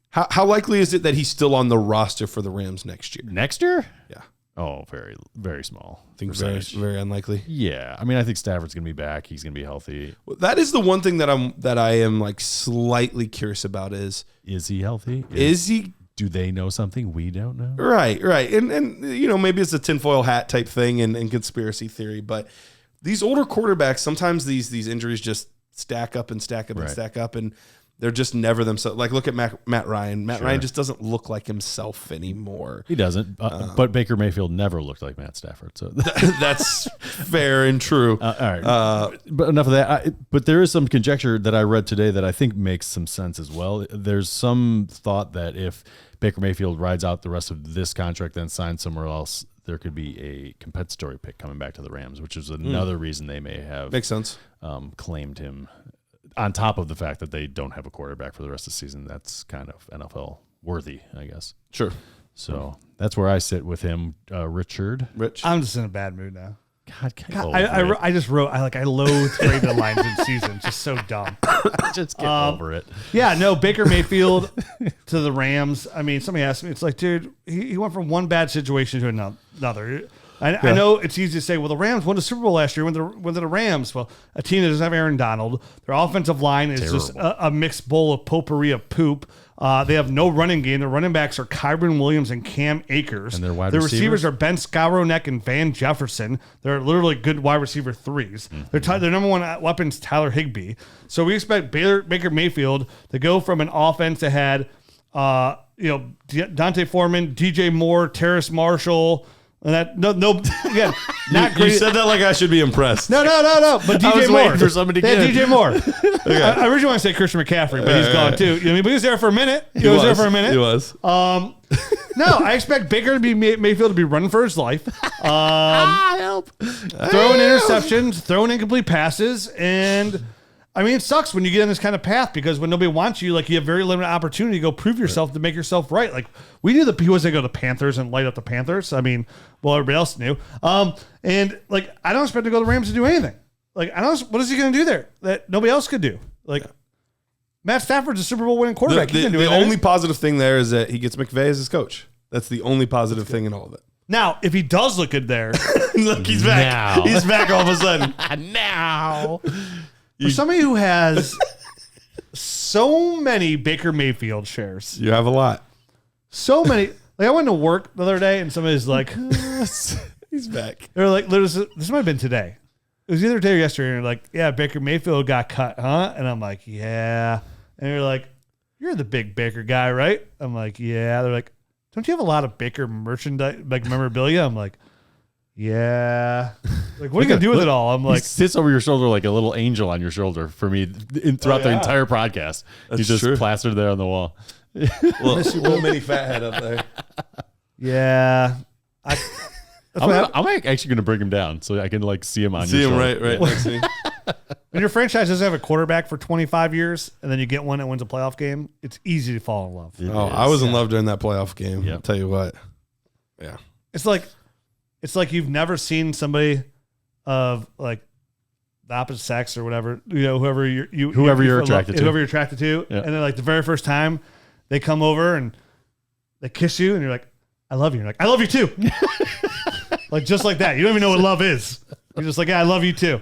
how likely is it that he's still on the roster for the Rams next year? Next year? Yeah. Oh, very, very small. I think very, very unlikely. Yeah. I mean, I think Stafford's going to be back. He's going to be healthy. Well, that is the one thing that I am like slightly curious about is he healthy? Is he? Do they know something we don't know? Right. And maybe it's a tinfoil hat type thing and conspiracy theory, but these older quarterbacks, sometimes these injuries just stack up and stack up and stack up, and they're just never themselves. Like, look at Matt Ryan. Matt Ryan just doesn't look like himself anymore. He doesn't. But Baker Mayfield never looked like Matt Stafford. So that's fair and true. All right. But enough of that. But there is some conjecture that I read today that I think makes some sense as well. There's some thought that if Baker Mayfield rides out the rest of this contract, then signs somewhere else, there could be a compensatory pick coming back to the Rams, which is another reason they may have makes sense claimed him. On top of the fact that they don't have a quarterback for the rest of the season, that's kind of NFL worthy, I guess. Sure. So that's where I sit with him, Richard. Rich, I'm just in a bad mood now. God, I just wrote I loathe trade deadlines in season. Just so dumb. just get over it. Yeah, no, Baker Mayfield to the Rams. I mean, somebody asked me, it's like, dude, he went from one bad situation to another. I know it's easy to say, well, the Rams won the Super Bowl last year. When the Rams, well, a team that doesn't have Aaron Donald. Their offensive line is just a mixed bowl of potpourri of poop. They have no running game. Their running backs are Kyron Williams and Cam Akers. And their receivers are Ben Skowronek and Van Jefferson. They're literally good wide receiver threes. Mm-hmm. Their number one weapon is Tyler Higbee. So we expect Baker Mayfield to go from an offense that had Dante Foreman, DJ Moore, Terrace Marshall. And that again, not great. You said that like I should be impressed. No. But DJ I was Moore, waiting for somebody to they had get DJ Moore. I originally want to say Christian McCaffrey, but he's gone too. But he was there for a minute. He was there for a minute. He was. No, I expect Baker to be Mayfield to be running for his life. Help. Throwing interceptions, throwing incomplete passes, and I mean, it sucks when you get on this kind of path because when nobody wants you, like you have very limited opportunity to go prove yourself to make yourself right. Like we knew he wasn't going to go to Panthers and light up the Panthers. I mean, well, everybody else knew. And like I don't expect to go to the Rams to do anything. Like what is he going to do there that nobody else could do? Like Matt Stafford's a Super Bowl winning quarterback. The only positive thing there is that he gets McVay as his coach. That's the only positive thing in all of it. Now, if he does look good there, look, he's back. Now. He's back all of a sudden. Now. For somebody who has so many Baker Mayfield shares, You have a lot. so many. Like I went to work the other day and somebody's like, He's back. they're like, this might have been today. It was either today or yesterday. And they're like, yeah, Baker Mayfield got cut, huh? And I'm like, yeah. And they're like, you're the big Baker guy, right? I'm like, yeah. They're like, don't you have a lot of Baker merchandise, like memorabilia? I'm like, yeah. Like, what are you going to do with it all? I'm He like, sits over your shoulder like a little angel on your shoulder for me throughout the entire podcast. He's just true. plastered there on the wall. Little mini fat head up there. yeah. I'm actually going to bring him down so I can like see him on your shoulder. right next to me. When your franchise doesn't have a quarterback for 25 years and then you get one that wins a playoff game, it's easy to fall in love. I was in love during that playoff game. Yep. I'll tell you what. Yeah. It's like you've never seen somebody of like the opposite sex or whatever, whoever you're attracted to. Yeah. And then like the very first time they come over and they kiss you and you're like, I love you. And you're like, I love you too. Like just like that. You don't even know what love is. You're just like, yeah, I love you too.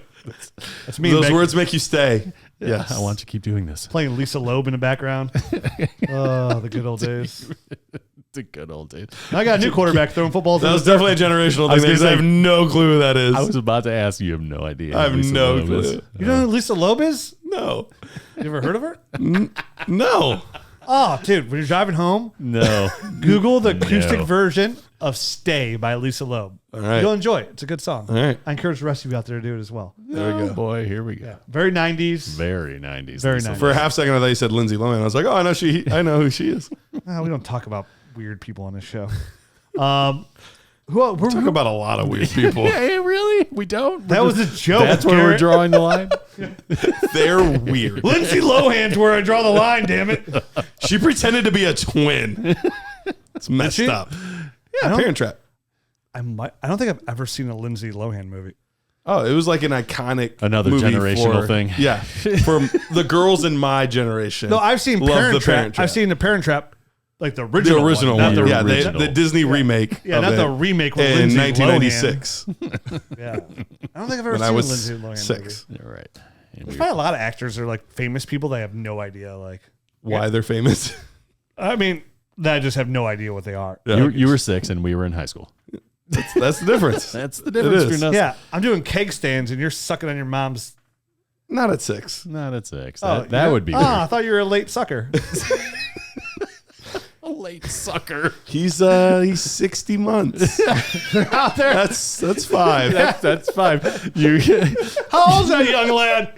That's me. Those words make you stay. Yes. I want you to keep doing this. Playing Lisa Loeb in the background. Oh, the good old days. It's a good old dude. I got a new quarterback throwing footballs. That was definitely a generational I was thing. gonna I have say- no clue who that is. I was about to ask you. You have no idea. I have who Lisa no Loeb is. clue. You know who Lisa Loeb is? No. You ever heard of her? No. Oh, dude, when you're driving home, No. Google the acoustic No. version of Stay by Lisa Loeb. All right. You'll enjoy it. It's a good song. All right. I encourage the rest of you out there to do it as well. There we go. Boy, here we go. Very 90s. Very 90s. Very Lisa 90s. For a half second, I thought you said Lindsay Lohan. I was like, oh, I know who she is. We don't talk about weird people on this show. We're Talk about a lot of weird people. Hey, really? We don't? that was a joke. That's where we're Garrett. drawing the line? They're weird. Lindsay Lohan's where I draw the line, damn it. She pretended to be a twin. It's messed she? up. I Yeah, don't- Parent Trap. I don't think I've ever seen a Lindsay Lohan movie. Oh, it was like an iconic Another movie generational for- thing. Yeah, for the girls in my generation. No, I've seen Love Parent the Trap. Parent Trap. I've seen the Parent Trap, like the the original, original one, one. not the Yeah, original. the Disney remake. Yeah, of not it the remake with in Lindsay 1996. Yeah, I don't think I've ever When seen I a was Lindsay Lohan 6. movie. You're right. And There's we- probably a lot of actors that are like famous people that I have no idea. Like, Why they're famous? I mean, that I just have no idea what they are. Yeah. you were 6 and we were in high school. That's the difference. That's the difference. is. You're not, Yeah, I'm doing keg stands and you're sucking on your mom's. Not at 6. not at 6. Oh, That would be I thought you were a late sucker. a late sucker. He's 60 months. Out there. That's 5. That's 5. You How old's that young lad?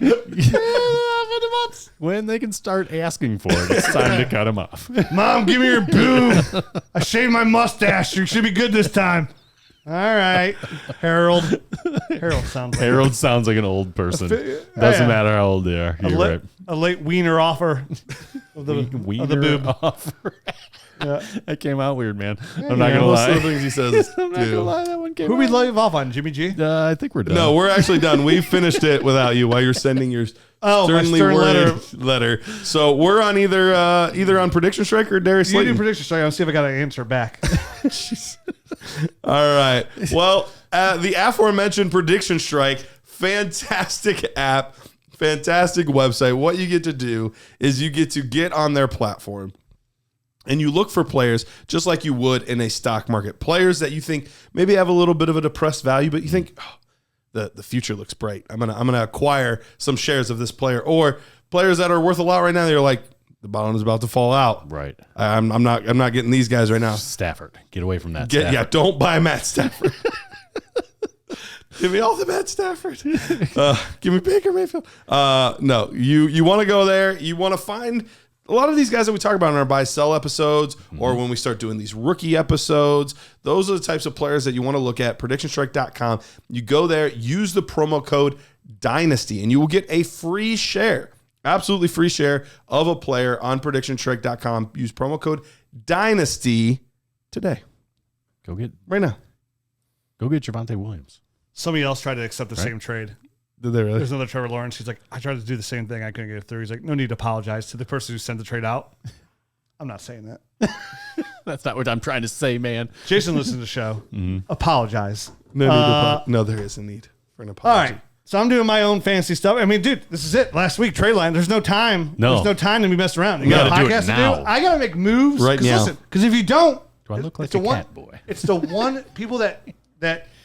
when they can start asking for it, it's time to cut them off. Mom, give me your boob. I shaved my mustache. You should be good this time. All right, Harold. Harold sounds like Harold sounds like an old person. Doesn't yeah. matter how old they are. You're right. a late wiener offer of the boob. Offer. Yeah. That came out weird, man. I'm not Yeah, gonna most of lie. the things he says I'm not gonna do. lie. That one came Who we out. leave off on? Jimmy G? I think we're done. No, we're actually done. We finished it without you while you're sending your Oh, my sternly stern worded letter. So we're on either on Prediction Strike or Darius You do Slayton. prediction strike. I'll see if I got an answer back. All right. Well, the aforementioned Prediction Strike, fantastic app, fantastic website. What you get to do is you get to get on their platform and you look for players just like you would in a stock market. Players that you think maybe have a little bit of a depressed value, but you think, oh, the future looks bright. I'm gonna acquire some shares of this player, or players that are worth a lot right now. They're like, the bottom is about to fall out. Right. I'm not getting these guys right now. Stafford. Get away from that. Stafford. Yeah, don't buy Matt Stafford. Give me all the Matt Stafford. Give me Baker Mayfield. No, you want to go there. You want to find a lot of these guys that we talk about in our buy sell episodes, or when we start doing these rookie episodes. Those are the types of players that you want to look at. PredictionStrike.com. You go there, use the promo code Dynasty, and you will get a free share. Absolutely free share of a player on PredictionStrike.com. Use promo code Dynasty today. Go get Javonte Williams. Somebody else tried to accept the same trade. Did they really? There's another Trevor Lawrence. He's like, I tried to do the same thing. I couldn't get it through. He's like, no need to apologize to the person who sent the trade out. I'm not saying that. That's not what I'm trying to say, man. Jason listens to the show. Apologize. No, there is a need for an All apology. right. So I'm doing my own fancy stuff. I mean, dude, this is it. Last week, trade line. There's no time. No. There's no time to be messing around. You got a gotta do it podcast to now. do. I got to make moves. Right now. Listen, because if you don't, Do I look like it's a the one, cat boy? It's the one people that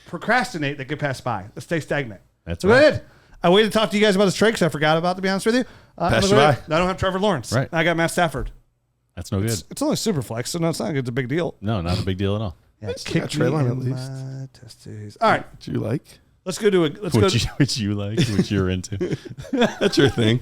procrastinate that get passed by, that stay stagnant. That's So go right. ahead. I waited to talk to you guys about this trade because I forgot about it, to be honest with you. Passed Look you at it. I don't have Trevor Lawrence. Right. I got Matt Stafford. That's no good. It's only super flex, so no, it's not it's a big deal. No, not a big deal at all. Yeah, still got Trey Lance at least. my testes. All right, Do you like? let's go to Which you like, which you're into. That's your thing.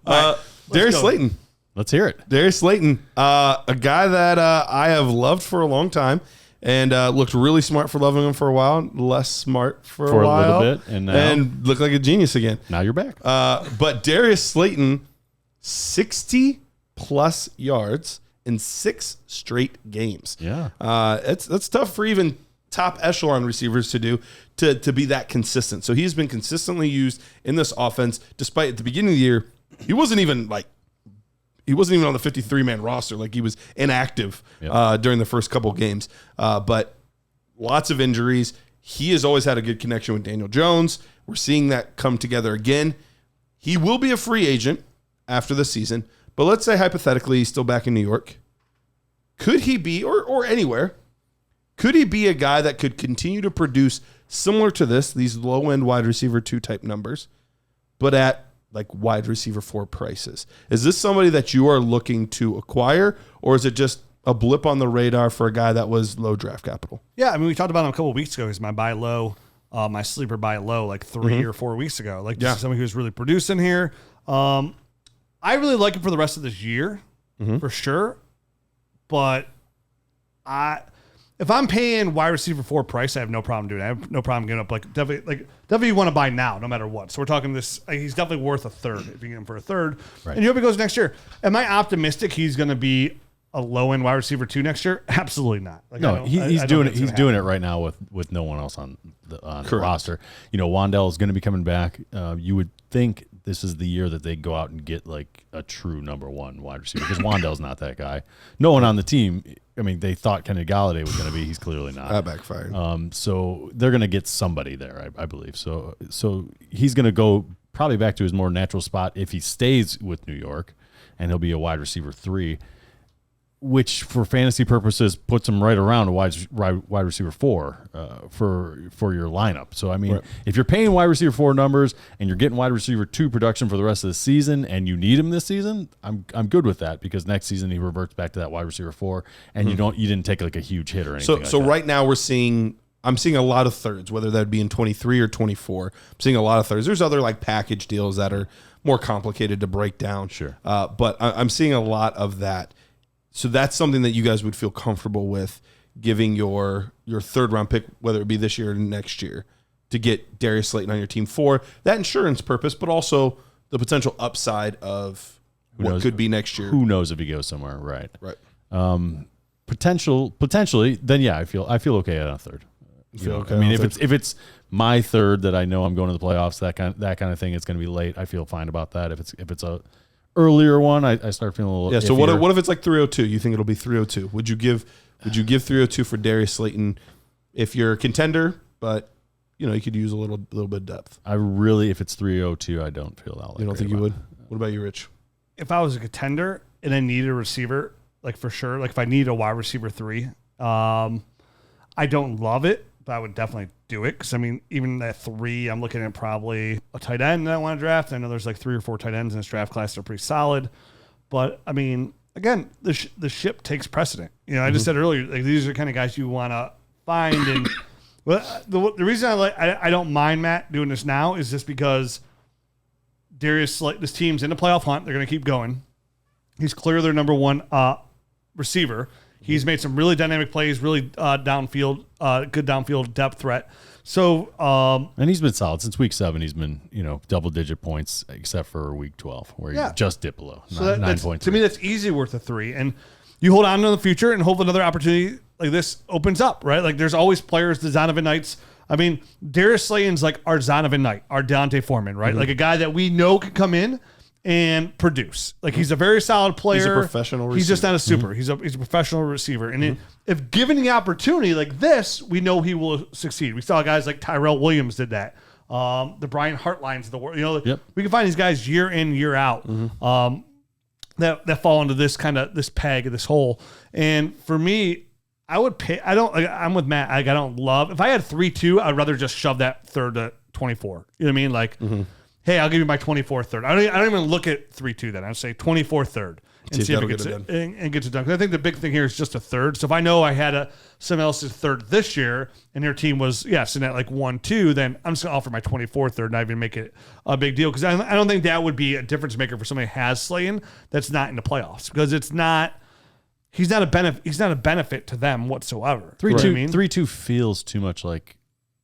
Darius go. Slayton. Let's hear it. Darius Slayton, a guy that I have loved for a long time, and looked really smart for loving him for a while, less smart for a a while, little bit, and now- looked like a genius again. Now you're back. But Darius Slayton, 60 plus yards in 6 straight games. Yeah. That's tough for even top echelon receivers to do, to be that consistent. So he's been consistently used in this offense, despite at the beginning of the year, he wasn't even on the 53-man roster. Like, he was inactive during the first couple games. But lots of injuries. He has always had a good connection with Daniel Jones. We're seeing that come together again. He will be a free agent after the season. But let's say hypothetically he's still back in New York. Could he be, or anywhere, could he be a guy that could continue to produce similar to these low-end wide receiver 2 type numbers, but at like wide receiver 4 prices? Is this somebody that you are looking to acquire, or is it just a blip on the radar for a guy that was low draft capital? Yeah, I mean, we talked about him a couple of weeks ago. He's my buy low, my sleeper buy low, like 3 or 4 weeks ago. Like, this is somebody who's really producing here. I really like him for the rest of this year, for sure. But if I'm paying wide receiver 4 price, I have no problem doing it. I have no problem giving up definitely you want to buy now, no matter what. So we're talking this. He's definitely worth a third if you get him for a third. Right. And you hope he goes next year. Am I optimistic he's going to be a low end wide receiver 2 next year? Absolutely not. Like, no, he's doing it. He's doing it right now with no one else on the roster. Wandell is going to be coming back. You would think this is the year that they go out and get like a true number 1 wide receiver, because Wandell's not that guy. No one on the team. I mean, they thought Kenny Galladay was going to be. He's clearly not. That backfired. So they're going to get somebody there, I believe. So he's going to go probably back to his more natural spot if he stays with New York, and he'll be a wide receiver 3. Which, for fantasy purposes, puts him right around a wide receiver 4 for your lineup. So, I mean, if you're paying wide receiver 4 numbers and you're getting wide receiver 2 production for the rest of the season, and you need him this season, I'm good with that, because next season he reverts back to that wide receiver 4, and you didn't take like a huge hit or anything. So right now I'm seeing a lot of thirds, whether that be in 23 or 24. I'm seeing a lot of thirds. There's other like package deals that are more complicated to break down. Sure, but I'm seeing a lot of that. So that's something that you guys would feel comfortable with giving your third round pick, whether it be this year or next year, to get Darius Slayton on your team for that insurance purpose, but also the potential upside of what could be next year. Who knows if he goes somewhere? Right. Potentially, then yeah, I feel okay at a third. Okay, I mean, if it's my third that I know I'm going to the playoffs, that kind of thing, it's going to be late. I feel fine about that. If it's a earlier one, I start feeling a little. Yeah. So what if it's like 302? You think it'll be 302? Would you give 302 for Darius Slayton if you're a contender, but you could use a little bit of depth? If it's 302, I don't feel that. You don't think you would? What about you, Rich? If I was a contender and I need a receiver, like for sure, like if I need a wide receiver 3, I don't love it, but I would definitely do it. Because, I mean, even at 3, I'm looking at probably a tight end that I want to draft. I know there's like 3 or 4 tight ends in this draft class that are pretty solid. But, I mean, again, the ship takes precedent. I just said earlier, like, these are the kind of guys you want to find. And the reason I don't mind Matt doing this now is just because this team's in the playoff hunt. They're going to keep going. He's clearly their number 1 receiver. He's made some really dynamic plays, really downfield, good downfield depth threat. So, and he's been solid since week 7. He's been, double-digit points, except for week 12, where he just dipped below. So 9.3. To me, that's easily worth a 3. And you hold on to the future and hope another opportunity like this opens up, right? Like, there's always players, the Zonovan Knights. I mean, Darius Slayton's like our Zonovan Knight, our Dante Foreman, right? Like a guy that we know can come in and produce. Like, he's a very solid player. He's a professional receiver. He's just not a super. He's a professional receiver. And if given the opportunity like this, we know he will succeed. We saw guys like Tyrell Williams did that. The Brian Hartlines of the world. We can find these guys year in, year out that fall into this kind of this peg of this hole. And for me, I would pay. I'm with Matt. I don't love. If I had 3-2, I'd rather just shove that third to 24. You know what I mean? Like, hey, I'll give you my 24 third. I don't even look at 3-2 then. I'd say 24 third and see if it gets it done. And gets it done. Because I think the big thing here is just a third. So if I know I had someone else's third this year and their team was sitting at like 1-2, then I'm just gonna offer my 24 third and not even make it a big deal. Because I don't think that would be a difference maker for somebody who has Slayton that's not in the playoffs, because it's not. He's not a benefit. He's not a benefit to them whatsoever. 3-2 feels too much like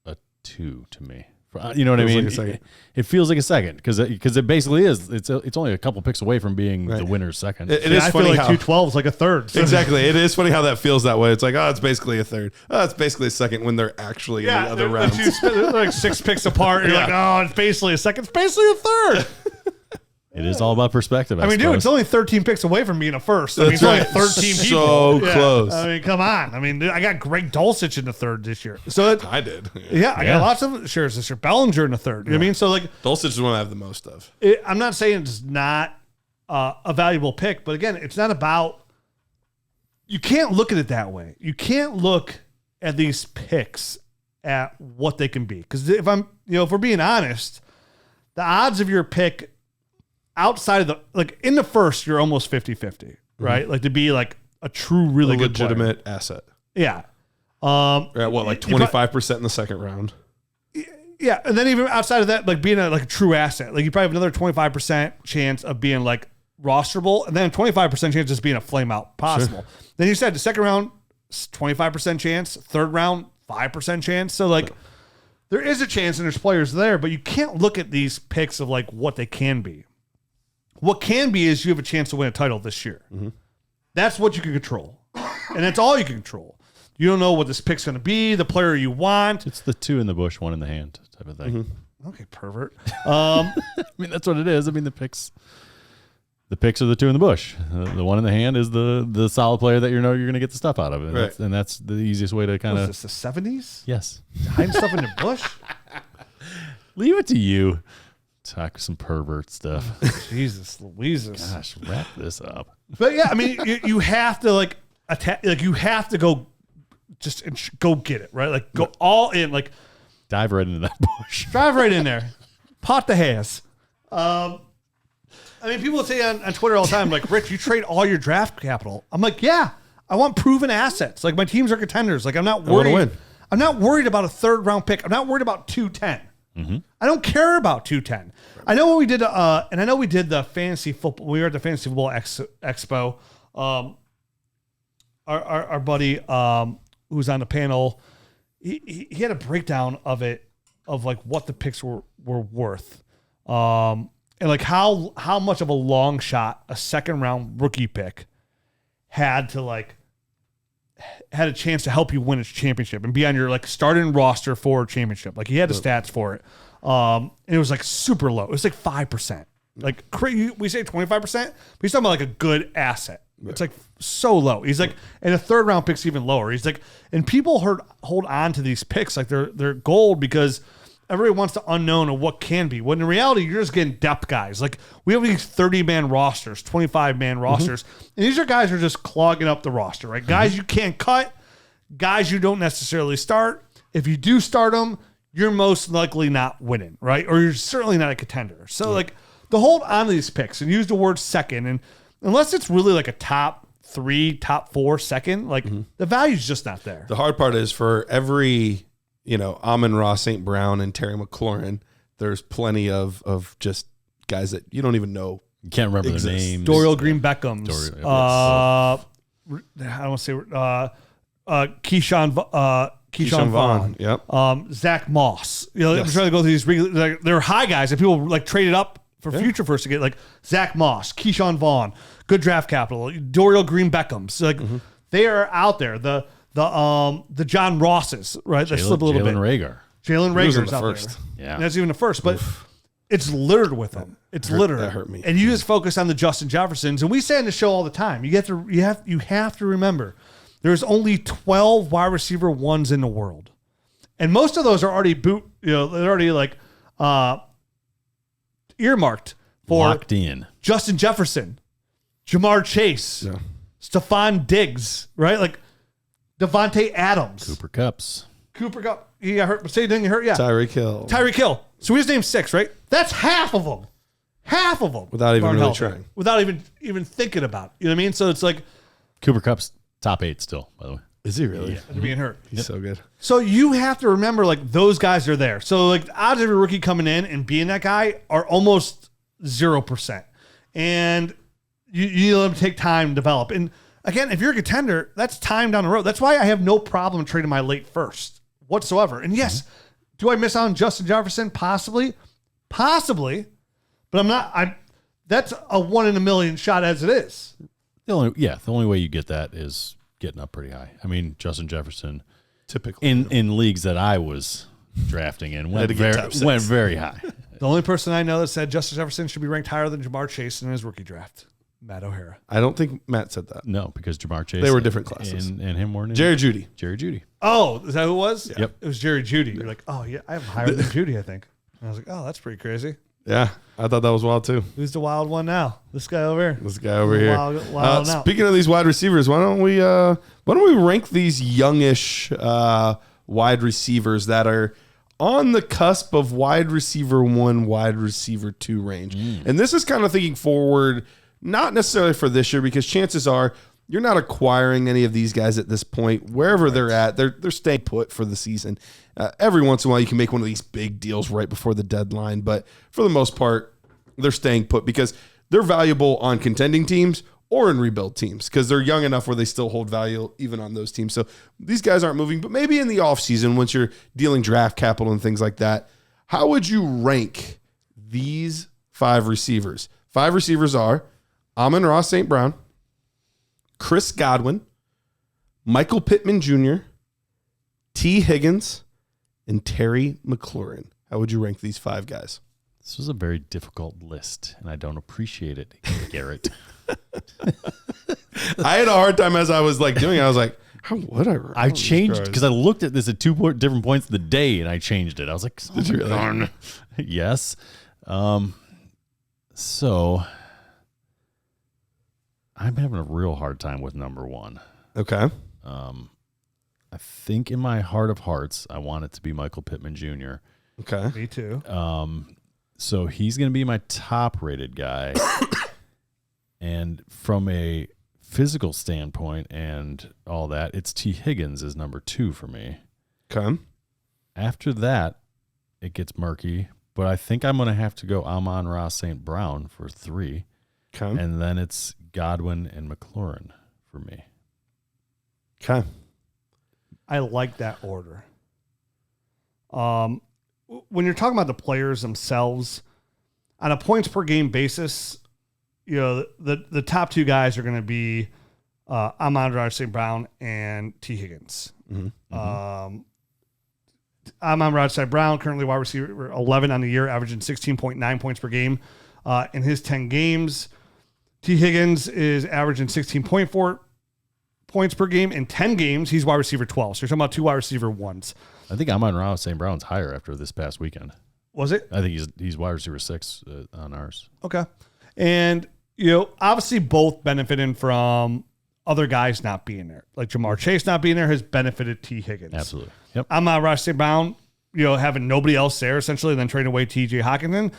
a 2 to me. You know what I mean? Like it feels like a second because it basically is. It's only a couple picks away from being the winner's second. It is funny how 212 is like a third. So. Exactly. It is funny how that feels that way. It's like, it's basically a third. It's basically a second when they're actually in the other rounds. They're like 6 picks apart. You're like, it's basically a second. It's basically a third. It is all about perspective. I mean, dude, it's only 13 picks away from being a first. I mean, it's only 13 people. So close. I mean, come on. I mean, I got Greg Dulcich in the third this year. So I did. I got lots of shares this year. Bellinger in the third. You know what I mean? So, like, Dulcich is one I have the most of. I'm not saying it's not a valuable pick, but again, it's not about you can't look at it that way. You can't look at these picks at what they can be. Because if we're being honest, the odds of your pick outside of in the first, you're almost 50-50, right? Mm-hmm. Like to be like a true, really good legitimate player. asset. Yeah. You're at what, like 25% in the second round? Yeah, and then even outside of that, like being a true asset, like you probably have another 25% chance of being like rosterable, and then 25% chance of just being a flame out possible. Sure. Then you said the second round, 25% chance, third round, 5% chance. So like there is a chance and there's players there, but you can't look at these picks of like what they can be. What can be is you have a chance to win a title this year. Mm-hmm. That's what you can control, and that's all you can control. You don't know what this pick's going to be, the player you want. It's the 2 in the bush, 1 in the hand type of thing. Mm-hmm. Okay, pervert. I mean, that's what it is. I mean, the picks are the 2 in the bush. The 1 in the hand is the solid player that you're going to get the stuff out of it. Right. And that's the easiest way to kind of. Is this the 70s? Yes. Hiding stuff in the bush? Leave it to you. Talk some pervert stuff. Jesus Louises. Gosh, wrap this up. But yeah, I mean, you have to attack. Like you have to go. Just go get it, right? Like go all in, like dive right into that bush. Drive right in there. Pot the hares. I mean, people say on Twitter all the time, like, Rich, you trade all your draft capital. I'm like, yeah, I want proven assets. Like my teams are contenders. Like I'm not worried. I want to win. I'm not worried about a third round pick. I'm not worried about 210. Mm-hmm. I don't care about 210. I know what we did, and I know we did the fantasy football. We were at the fantasy football expo. Our buddy, who's on the panel, he had a breakdown of it, of like what the picks were worth, and like how much of a long shot a second round rookie pick had a chance to help you win a championship and be on your like starting roster for a championship. Like he had the stats for it, and it was like super low. It was like 5%. Like we say 25%, but he's talking about like a good asset. It's like so low. He's like, and a third round pick's even lower. He's like, and people hold on to these picks like they're gold because everybody wants the unknown of what can be. When in reality, you're just getting depth guys. Like we have these 30-man rosters, 25-man rosters, and these are guys who are just clogging up the roster, right? Guys you can't cut, guys you don't necessarily start. If you do start them, you're most likely not winning, right? Or you're certainly not a contender. So like the hold on to these picks and use the word second, and unless it's really like a top 3, top 4 second, like the value's just not there. The hard part is for every, Amon-Ra, St. Brown, and Terry McLaurin, there's plenty of just guys that you don't even know. You can't remember the names. Dorial Green Beckham's. I don't want to say Keyshawn Vaughn. Yep. Zach Moss. I'm trying to go through these. They're high guys that people like traded up for future first to get, like Zach Moss, Keyshawn Vaughn, good draft capital, Dorial Green Beckham's. Like they are out there. The John Rosses, right? That slip a little bit. Jalen Rager's out first. there. Yeah. And that's even the first, but it's littered with them. It's littered. That hurt me. And you just focus on the Justin Jeffersons. And we say on the show all the time, you have to remember there's only 12 wide receiver ones in the world. And most of those are already they're already like earmarked for locked in. Justin Jefferson, Jamar Chase, Stephon Diggs, right? Like Devontae Adams, Cooper Kupp. He got hurt, but say he didn't get hurt. Yeah, Tyreek Hill. So we just named 6, right? That's half of them. Without even really trying. Without even thinking about it. You know what I mean? So it's like Cooper Kupp's top 8 still, by the way. Is he really? Yeah, after being hurt. He's so good. So you have to remember, like, those guys are there. So, like, the odds of a rookie coming in and being that guy are almost 0%. And you let him take time to develop. And, again, if you're a contender, that's time down the road. That's why I have no problem trading my late first whatsoever. And, yes, do I miss out on Justin Jefferson? Possibly. But I'm not. That's a 1 in a million shot as it is. The only way you get that is getting up pretty high. I mean, Justin Jefferson, typically in leagues that I was drafting in, went very high. The only person I know that said Justin Jefferson should be ranked higher than Jamar Chase in his rookie draft, Matt O'Hara. I don't think Matt said that. No, because Jamar Chase, they were different classes, and him weren't. Jerry Jeudy. Oh, is that who it was? Yeah. Yep, it was Jerry Jeudy. You're like, oh yeah, I have him higher than Jeudy, I think. And I was like, oh, that's pretty crazy. Yeah, I thought that was wild too. Who's the wild one now? This guy over here. This guy over here. Wild now. Speaking of these wide receivers, why don't we rank these youngish wide receivers that are on the cusp of wide receiver 1, wide receiver 2 range? And this is kind of thinking forward, not necessarily for this year, because chances are you're not acquiring any of these guys at this point. Wherever they're at, they're staying put for the season. Every once in a while, you can make one of these big deals right before the deadline, but for the most part, they're staying put because they're valuable on contending teams or in rebuild teams because they're young enough where they still hold value even on those teams. So these guys aren't moving, but maybe in the offseason, once you're dealing draft capital and things like that, how would you rank these 5 receivers? 5 receivers are Amon-Ra St. Brown, Chris Godwin, Michael Pittman Jr., T. Higgins, and Terry McLaurin. How would you rank these 5 guys? This was a very difficult list, and I don't appreciate it, Garrett. I had a hard time as I was doing it. I was like, how would I rank? I changed because I looked at this at 2 different points of the day, and I changed it. I was like, Did you really? Yes. So I'm having a real hard time with number 1. Okay. I think in my heart of hearts, I want it to be Michael Pittman Jr. Okay. Me too. So he's going to be my top rated guy. And from a physical standpoint and all that, it's T. Higgins is number 2 for me. Okay. After that, it gets murky, but I think I'm going to have to go Amon-Ra St. Brown for 3. Okay. And then it's Godwin and McLaurin for me. Okay. I like that order. When you're talking about the players themselves, on a points per game basis, the top 2 guys are going to be Amon-Ra St. Brown and T. Higgins. Amon-Ra St. Brown, currently wide receiver 11 on the year, averaging 16.9 points per game in his 10 games. T. Higgins is averaging 16.4 points per game in 10 games. He's wide receiver 12. So you're talking about 2 wide receiver 1s. I think Amon-Ra St. Brown's higher after this past weekend. Was it? I think he's wide receiver 6 on ours. Okay. And, obviously both benefiting from other guys not being there. Like Jamar Chase not being there has benefited T. Higgins. Absolutely. Yep. Amon-Ra St. Brown, having nobody else there essentially, then trading away T.J. Hockenson.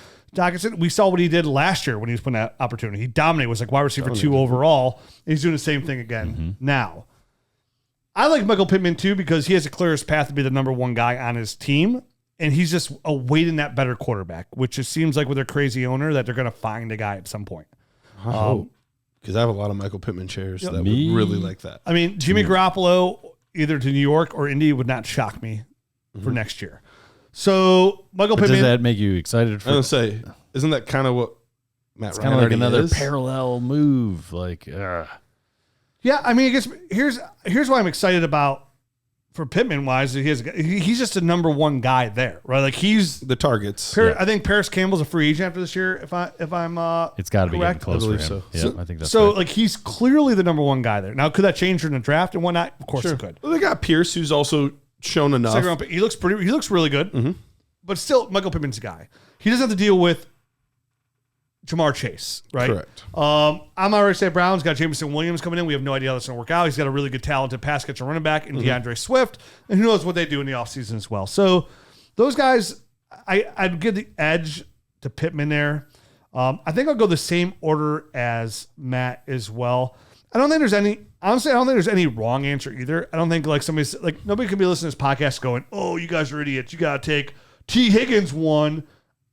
We saw what he did last year when he was put in that opportunity. He dominated, was like wide receiver 2 overall. And he's doing the same thing again now. I like Michael Pittman too because he has the clearest path to be the number 1 guy on his team. And he's just awaiting that better quarterback, which just seems like with their crazy owner that they're going to find a guy at some point. I hope. Because I have a lot of Michael Pittman shares that would really like that. I mean, Jimmy Garoppolo, either to New York or Indy, would not shock me for next year. So Michael Pittman. Does that make you excited for? I was going to say, isn't that kind of what Matt It's Ryan kind of like another is? parallel move. Yeah, I mean, I guess here's why I'm excited about for Pittman wise. He's just a number 1 guy there, right? Like he's The targets. I think Paris Campbell's a free agent after this year. If I'm It's got to be getting correct. close I for him. believe so. Yeah, I think that's So right. like he's clearly the number 1 guy there. Now, could that change during the draft and whatnot? Of course it could. Well, they got Pierce, who's also shown enough. Second round pick. He looks really good. But still, Michael Pittman's a guy. He doesn't have to deal with Jamar Chase, right? Correct. Amon-Ra St. Brown's got Jameson Williams coming in. We have no idea how that's going to work out. He's got a really good talented pass catcher running back in DeAndre Swift. And who knows what they do in the offseason as well. So those guys, I'd give the edge to Pittman there. I think I'll go the same order as Matt as well. I don't think there's any wrong answer either. I don't think nobody could be listening to this podcast going, oh, you guys are idiots. You got to take T. Higgins 1,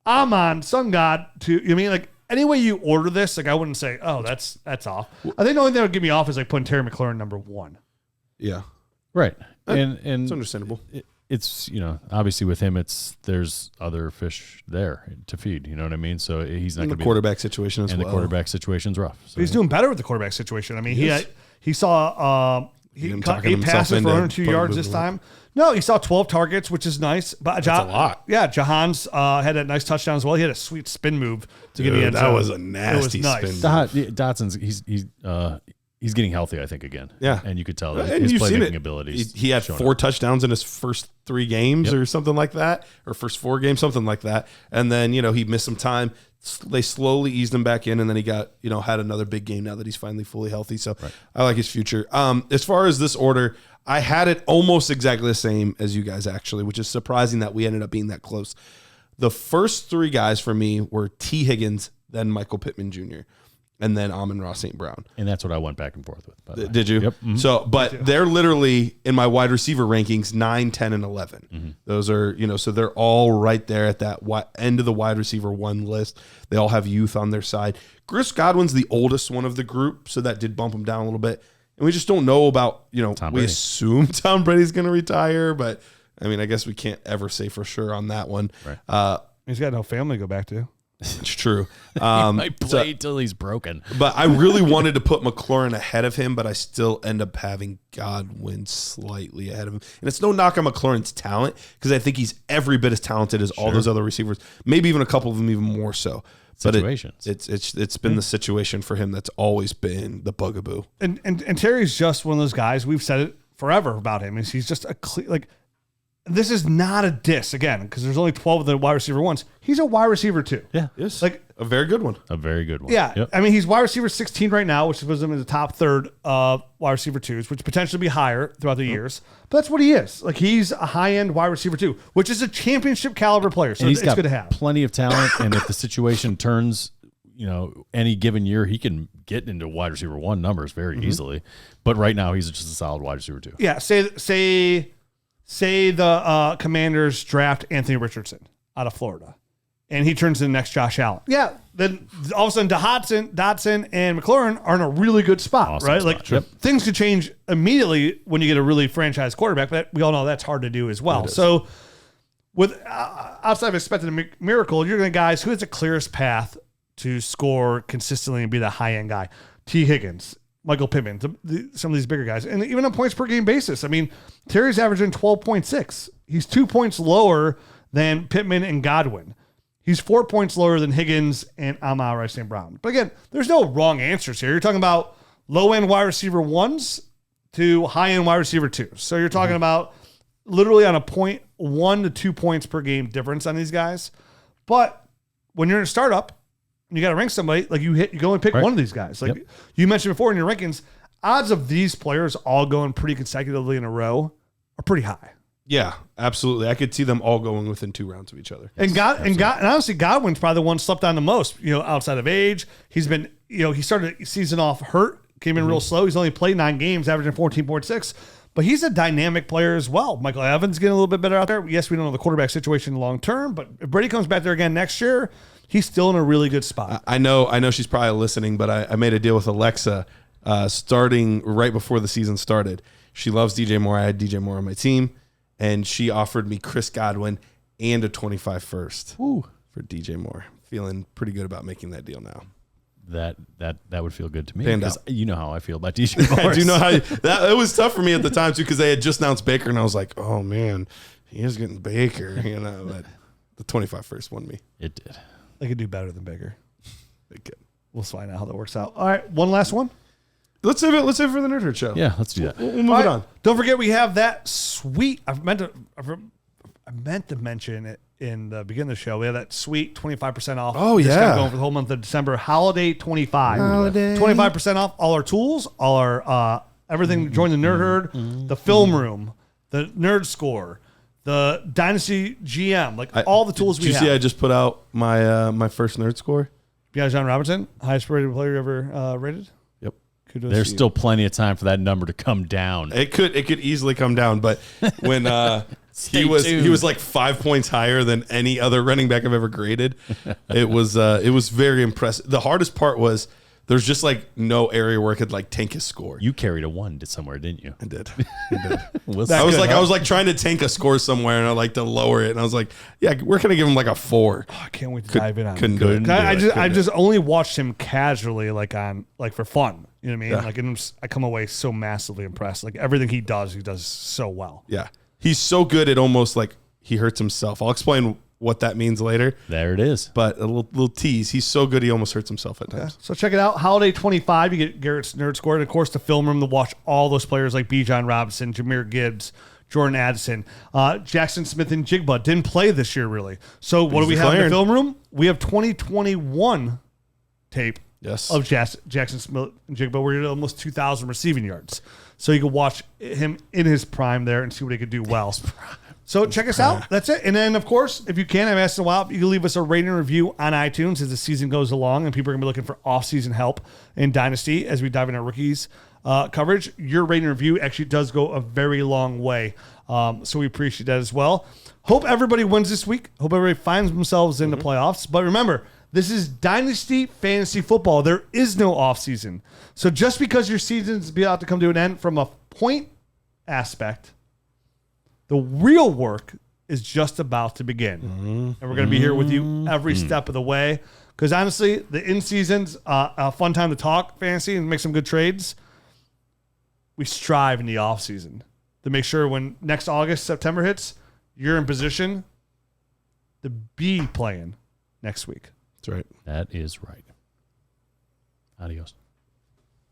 Amon, Sun God 2. You mean any way you order this, I wouldn't say, oh, that's off. I think the only thing that would get me off is putting Terry McLaurin number 1. Yeah. Right. And It's understandable. It's, obviously with him, there's other fish there to feed. You know what I mean? So he's not And going to the be quarterback situation as and well. the quarterback situation's rough. So But he's doing better with the quarterback situation. I mean, he saw he Him caught talking 8 himself passes for into 102 putting yards him this in. time. No, he saw 12 targets, which is nice. But That's a lot. Yeah, Jahan's had a nice touchdown as well. He had a sweet spin move to get in the end That zone. was a nasty It was nice. spin. Dotson's he's getting healthy, I think, again. Yeah. And you could tell that And his you've seen playmaking it. abilities. He had showing 4 up. touchdowns in his first 3 games or something like that, or first 4 games, something like that. And then, he missed some time. They slowly eased him back in, and then he got, had another big game now that he's finally fully healthy. So I like his future. As far as this order, I had it almost exactly the same as you guys, actually, which is surprising that we ended up being that close. The first 3 guys for me were T. Higgins, then Michael Pittman Jr., and then Amon-Ra St. Brown. And that's what I went back and forth with. By the way. Did you? Yep. Mm-hmm. So, but they're literally in my wide receiver rankings 9, 10, and 11. Mm-hmm. Those are, so they're all right there at that end of the wide receiver 1 list. They all have youth on their side. Chris Godwin's the oldest one of the group, so that did bump him down a little bit. And we just don't know about, Tom we Brady. assume Tom Brady's going to retire, but I mean, I guess we can't ever say for sure on that one. Right. He's got no family to go back to. It's true. He might play till he's broken. But I really wanted to put McLaurin ahead of him, but I still end up having Godwin slightly ahead of him. And it's no knock on McLaurin's talent, because I think he's every bit as talented as all those other receivers, maybe even a couple of them even more so. Situations. But it's been the situation for him that's always been the bugaboo. And Terry's just one of those guys. We've said it forever about him. Is he's just a this is not a diss again, because there's only 12 of the wide receiver ones. He's a wide receiver 2. Yeah. Yes. Like a very good one. A very good one. Yeah. Yep. I mean, he's wide receiver 16 right now, which puts him in the top third of wide receiver 2s, which potentially be higher throughout the years. But that's what he is. Like, he's a high-end wide receiver 2, which is a championship caliber player. So And he's it's got good to have. plenty of talent. And if the situation turns, any given year, he can get into wide receiver 1 numbers very easily. But right now, he's just a solid wide receiver 2. Yeah. Say the Commanders draft Anthony Richardson out of Florida, and he turns into the next Josh Allen. Yeah, then all of a sudden Dotson and McLaurin are in a really good spot, Awesome right? spot. Like Yep. things could change immediately when you get a really franchise quarterback, but we all know that's hard to do as well. So with outside of expecting a miracle, you're going to guys who has the clearest path to score consistently and be the high-end guy. T. Higgins, Michael Pittman, some of these bigger guys, and even on points per game basis. I mean, Terry's averaging 12.6. He's 2 points lower than Pittman and Godwin. He's 4 points lower than Higgins and amon-ra St. Brown. But again, there's no wrong answers here. You're talking about low-end wide receiver 1s to high-end wide receiver 2s. So you're talking about literally on a 1 to 2 points per game difference on these guys. But when you're in a startup, you got to rank somebody, like you can only pick one of these guys. Like you mentioned before in your rankings, odds of these players all going pretty consecutively in a row are pretty high. Yeah, absolutely. I could see them all going within 2 rounds of each other. And honestly, Godwin's probably the one slept on the most, outside of age. He's been, he started the season off hurt, came in real slow. He's only played 9 games, averaging 14.6. But he's a dynamic player as well. Michael Evans getting a little bit better out there. Yes, we don't know the quarterback situation long term, but if Brady comes back there again next year, he's still in a really good spot. I know she's probably listening, but I made a deal with Alexa starting right before the season started. She loves DJ Moore. I had DJ Moore on my team, and she offered me Chris Godwin and a 25 first for DJ Moore. Feeling pretty good about making that deal now. That would feel good to me, Panned because out. you know how I feel about DJ Moore. I do know how it was tough for me at the time too, because they had just announced Baker, and I was like, oh man, he is getting Baker. But the 25 first won me. It did. They could do better than Baker. They could. We'll find out how that works out. All right, one last one. Let's save it for the Nerd Herd show. Yeah, let's do that. We'll move it on. Don't forget we have that sweet. I meant to mention it in the beginning of the show. We have that sweet 25% off. Oh, discount yeah. going for the whole month of December. Holiday 25. Holiday. 25% off all our tools, all our everything. Join the Nerd Herd, the film room, the Nerd Score, the Dynasty GM, all the tools we Did you have. see I just put out my my first Nerd Score? John Robinson, highest rated player ever rated. Yep. Kudos There's to you. still plenty of time for that number to come down. It could easily come down, but when Stay he tuned. was like 5 points higher than any other running back I've ever graded. It was very impressive. The hardest part was there's just like no area where I could like tank his score. You carried a 1 somewhere, didn't you? I did. We'll I was see. like trying to tank a score somewhere, and I like to lower it, and I was like, yeah, we're gonna give him like a 4. I can't wait to dive in on. Couldn't do it. I just only watched him casually, for fun. You know what I mean? Yeah. And I come away so massively impressed. Like everything he does so well. Yeah, he's so good at almost like he hurts himself. I'll explain what that means later. There it is. But a little tease. He's so good he almost hurts himself at times. So check it out. Holiday 25, you get Garrett's Nerd Score. And, of course, the film room to watch all those players like Bijan Robinson, Jahmyr Gibbs, Jordan Addison, Jackson Smith, and Jigba didn't play this year, really. So what do we have in the film room? We have 2021 tape of Jackson Smith and Jigba. We're at almost 2,000 receiving yards. So you can watch him in his prime there and see what he could do well. So check us out. That's it. And then, of course, if you can, I've asked in a while, you can leave us a rating and review on iTunes as the season goes along and people are going to be looking for off-season help in Dynasty as we dive into rookies coverage. Your rating and review actually does go a very long way. So we appreciate that as well. Hope everybody wins this week. Hope everybody finds themselves in the playoffs. But remember, this is Dynasty Fantasy Football. There is no off-season. So just because your season's about to come to an end from a point aspect, the real work is just about to begin. And we're going to be here with you every step of the way. Because honestly, the in-season's a fun time to talk fantasy and make some good trades. We strive in the off-season to make sure when next August, September hits, you're in position to be playing next week. That's right. That is right. Adios.